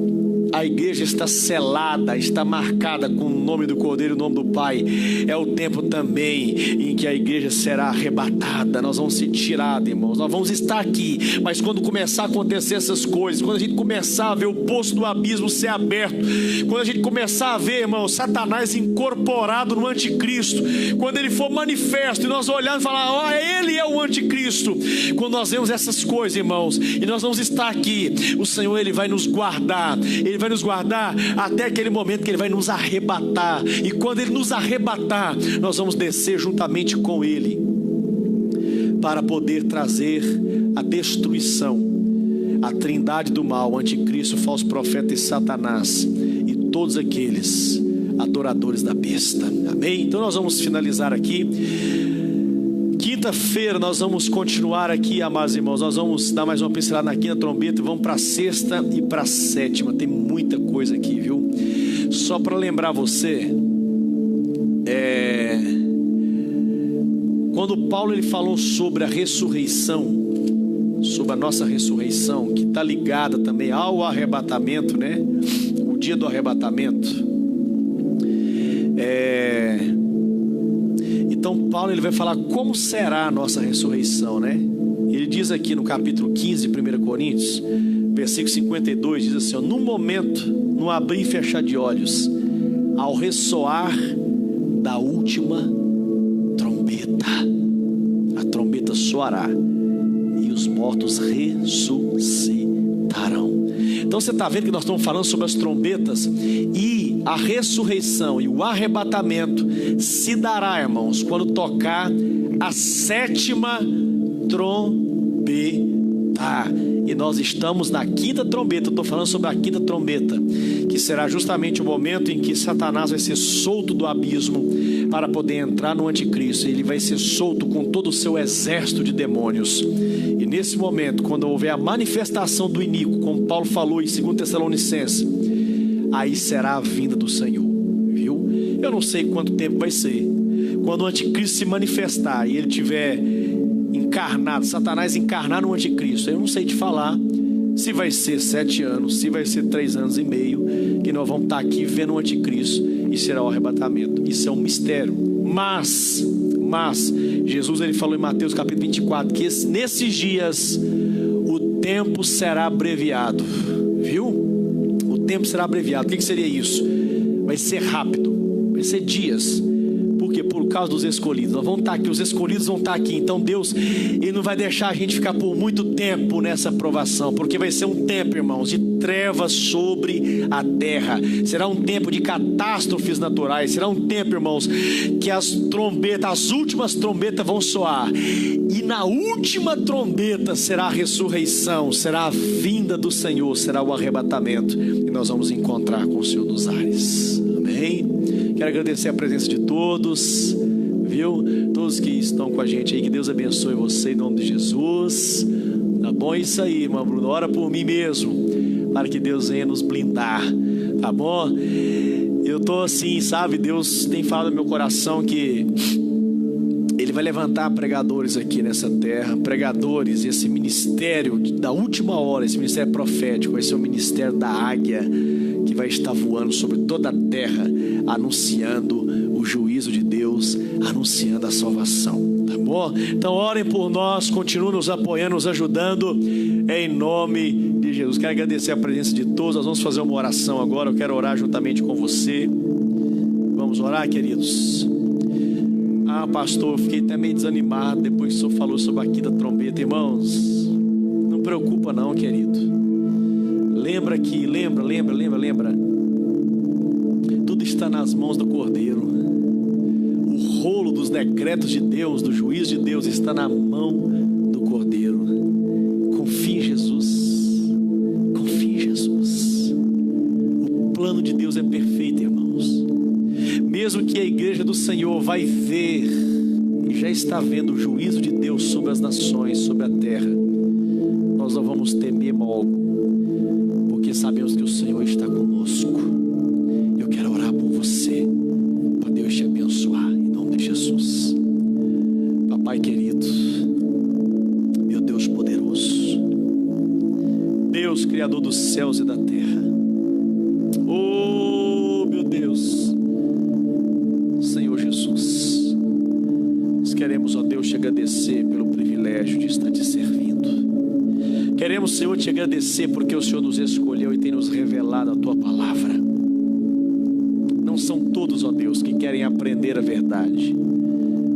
a igreja está selada, está marcada com o nome do Cordeiro e o nome do Pai. É o tempo também em que a igreja será arrebatada. Nós vamos ser tirados, irmãos. Nós vamos estar aqui, mas quando começar a acontecer essas coisas, quando a gente começar a ver o poço do abismo ser aberto, quando a gente começar a ver, irmãos, Satanás incorporado no anticristo, quando ele for manifesto e nós olharmos e falar, ó, ele é o anticristo. Quando nós vemos essas coisas, irmãos, e nós vamos estar aqui, o Senhor, ele vai nos guardar. Ele vai nos guardar até aquele momento que ele vai nos arrebatar. E quando ele nos arrebatar, nós vamos descer juntamente com ele, para poder trazer a destruição, a trindade do mal, o anticristo, o falso profeta e Satanás, e todos aqueles adoradores da besta. Amém? Então nós vamos finalizar aqui. Quinta-feira nós vamos continuar aqui, amados irmãos. Nós vamos dar mais uma pincelada na quinta trombeta e vamos para a sexta e para a sétima. Tem muita coisa aqui, viu? Só para lembrar você, quando Paulo ele falou sobre a ressurreição, sobre a nossa ressurreição, que está ligada também ao arrebatamento, né? O dia do arrebatamento. Então Paulo ele vai falar como será a nossa ressurreição, né? Ele diz aqui no capítulo 15 de 1 Coríntios, versículo 52, diz assim, ó, no momento, no abrir e fechar de olhos, ao ressoar da última trombeta, a trombeta soará e os mortos ressuscitarão. Então você está vendo que nós estamos falando sobre as trombetas, e a ressurreição e o arrebatamento se dará, irmãos, quando tocar a sétima trombeta. E nós estamos na quinta trombeta. Eu estou falando sobre a quinta trombeta, que será justamente o momento em que Satanás vai ser solto do abismo para poder entrar no anticristo. Ele vai ser solto com todo o seu exército de demônios. E nesse momento, quando houver a manifestação do iníquo, como Paulo falou em 2 Tessalonicenses, aí será a vinda do Senhor, viu? Eu não sei quanto tempo vai ser. Quando o anticristo se manifestar e ele tiver encarnado, Satanás encarnar no anticristo, eu não sei te falar se vai ser 7 anos, se vai ser 3 anos e meio, que nós vamos estar aqui vendo o anticristo e será o arrebatamento. Isso é um mistério. Mas Jesus ele falou em Mateus capítulo 24 que nesses dias o tempo será abreviado, viu? O tempo será abreviado. O que seria isso? Vai ser rápido, vai ser dias. Por quê? Por causa dos escolhidos. Nós vamos estar aqui, os escolhidos vão estar aqui. Então Deus, ele não vai deixar a gente ficar por muito tempo nessa provação, porque vai ser um tempo, irmãos, de trevas sobre a terra. Será um tempo de catástrofes naturais. Será um tempo, irmãos, que as trombetas, as últimas trombetas vão soar. E na última trombeta será a ressurreição, será a vinda do Senhor, será o arrebatamento. E nós vamos encontrar com o Senhor nos ares. Amém? Quero agradecer a presença de todos, viu? Todos que estão com a gente aí, que Deus abençoe você em nome de Jesus. Tá bom? É isso aí, irmão Bruno. Ora por mim mesmo, para que Deus venha nos blindar, tá bom? Eu tô assim, sabe? Deus tem falado no meu coração que Ele vai levantar pregadores aqui nessa terra, pregadores, esse ministério da última hora, esse ministério profético, vai ser o ministério da águia, que vai estar voando sobre toda a terra, anunciando o juízo de Deus, anunciando a salvação, tá bom? Então orem por nós, continuem nos apoiando, nos ajudando, em nome de Jesus. Quero agradecer a presença de todos. Nós vamos fazer uma oração agora. Eu quero orar juntamente com você. Vamos orar, queridos. Ah, pastor, fiquei até meio desanimado depois que o senhor falou sobre a quinta trombeta. Irmãos, não preocupa não, querido. Lembra que, lembra. Tudo está nas mãos do Cordeiro. O rolo dos decretos de Deus, do juízo de Deus, está na mão do Cordeiro. Confie em Jesus. Confie em Jesus. O plano de Deus é perfeito, irmãos. Mesmo que a igreja do Senhor vai ver, e já está vendo o juízo de Deus sobre as nações, sobre a terra, nós não vamos temer mal algum, porque sabemos que o Senhor está conosco. Eu quero orar por você, para Deus te abençoar, em nome de Jesus. Papai querido, meu Deus poderoso, Deus criador dos céus e da terra, oh meu Deus, Senhor Jesus, nós queremos, ó Deus, te agradecer pelo privilégio de estar te servindo. Queremos, Senhor, te agradecer porque o Senhor nos escolheu e tem nos revelado a tua palavra. Não são todos, ó Deus, que querem aprender a verdade,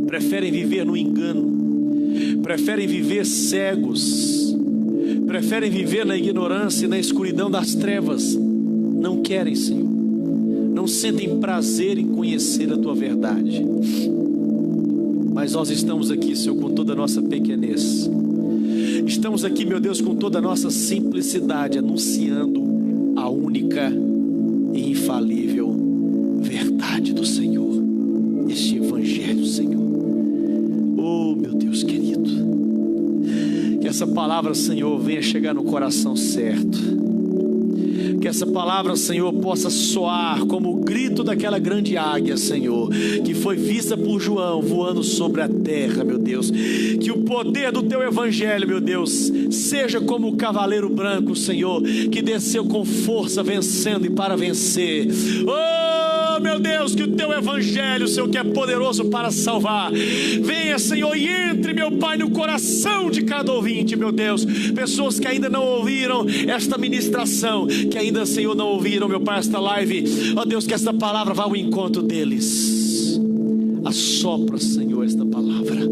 preferem viver no engano, preferem viver cegos, preferem viver na ignorância e na escuridão das trevas. Não querem, Senhor, não sentem prazer em conhecer a tua verdade. Mas nós estamos aqui, Senhor, com toda a nossa pequenez. Estamos aqui, meu Deus, com toda a nossa simplicidade, anunciando a única e infalível verdade do Senhor, este evangelho, Senhor. Oh, meu Deus querido, que essa palavra, Senhor, venha chegar no coração certo. Que essa palavra, Senhor, possa soar como o grito daquela grande águia, Senhor, que foi vista por João voando sobre a terra, meu Deus. Que o poder do teu evangelho, meu Deus, seja como o cavaleiro branco, Senhor, que desceu com força vencendo e para vencer. Oh, meu Deus, que o teu evangelho, Senhor, que é poderoso para salvar, venha, Senhor, e entre, meu Pai, no coração de cada ouvinte, meu Deus. Pessoas que ainda não ouviram esta ministração, que ainda, Senhor, não ouviram, meu Pai, esta live, ó Deus, que esta palavra vá ao encontro deles. Assopra, Senhor, esta palavra.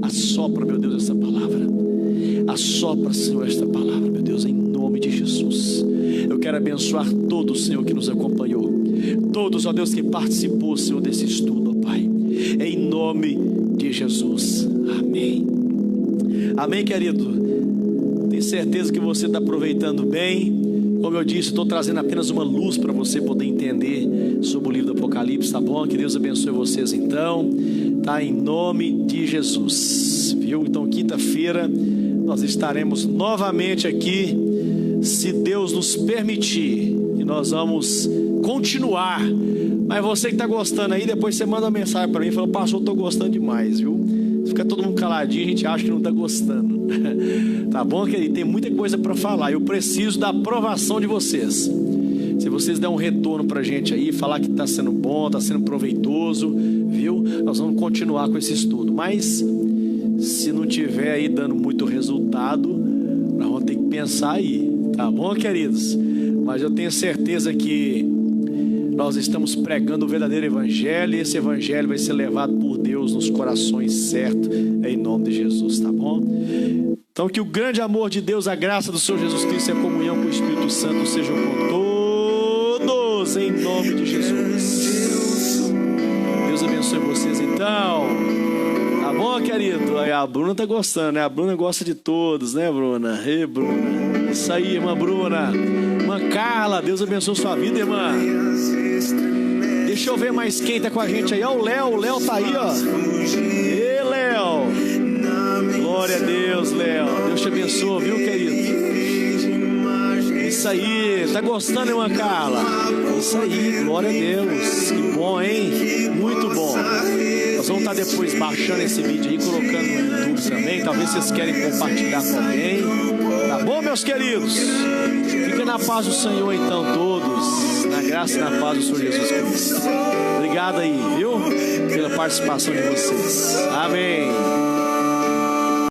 Assopra, meu Deus, esta palavra. Assopra, Senhor, esta palavra, meu Deus, em nome de Jesus. Eu quero abençoar todos, Senhor, que nos acompanhou, todos, ó Deus, que participou, Senhor, desse estudo, ó Pai, em nome de Jesus. Amém. Amém, querido. Tenho certeza que você está aproveitando bem. Como eu disse, estou trazendo apenas uma luz para você poder entender sobre o livro do Apocalipse, tá bom? Que Deus abençoe vocês então, tá? Em nome de Jesus, viu? Então quinta-feira nós estaremos novamente aqui, se Deus nos permitir, e nós vamos continuar. Mas você que está gostando aí, depois você manda uma mensagem para mim e fala: pastor, eu estou gostando demais, viu? Fica todo mundo caladinho, a gente acha que não está gostando. Tá bom, querido? Tem muita coisa para falar. Eu preciso da aprovação de vocês. Se vocês der um retorno para a gente aí, falar que está sendo bom, está sendo proveitoso, viu? Nós vamos continuar com esse estudo. Mas se não tiver aí dando muito resultado, nós vamos ter que pensar aí. Tá bom, queridos? Mas eu tenho certeza que nós estamos pregando o verdadeiro evangelho, e esse evangelho vai ser levado por Deus nos corações certos, em nome de Jesus, tá bom? Então que o grande amor de Deus, a graça do Senhor Jesus Cristo e a comunhão com o Espírito Santo sejam com todos, em nome de Jesus. Deus abençoe vocês então. Tá bom, querido? Aí a Bruna tá gostando, né? A Bruna gosta de todos, né, Bruna? Ei, Bruna. Isso aí, irmã Bruna. Irmã Carla, Deus abençoe sua vida, irmã. Deixa eu ver mais quem tá com a gente aí. Ó, o Léo tá aí, ó. Ei, Léo. Glória a Deus, Léo. Deus te abençoe, viu, querido? Isso aí. Tá gostando, irmã Carla? Isso aí, glória a Deus. Que bom, hein? Muito bom. Nós vamos estar depois baixando esse vídeo aí, colocando no YouTube também. Talvez vocês querem compartilhar com alguém. Tá bom, meus queridos? Fiquem na paz do Senhor então, todos. Na graça e na paz do Senhor Jesus Cristo. Obrigado aí, viu? Pela participação de vocês. Amém.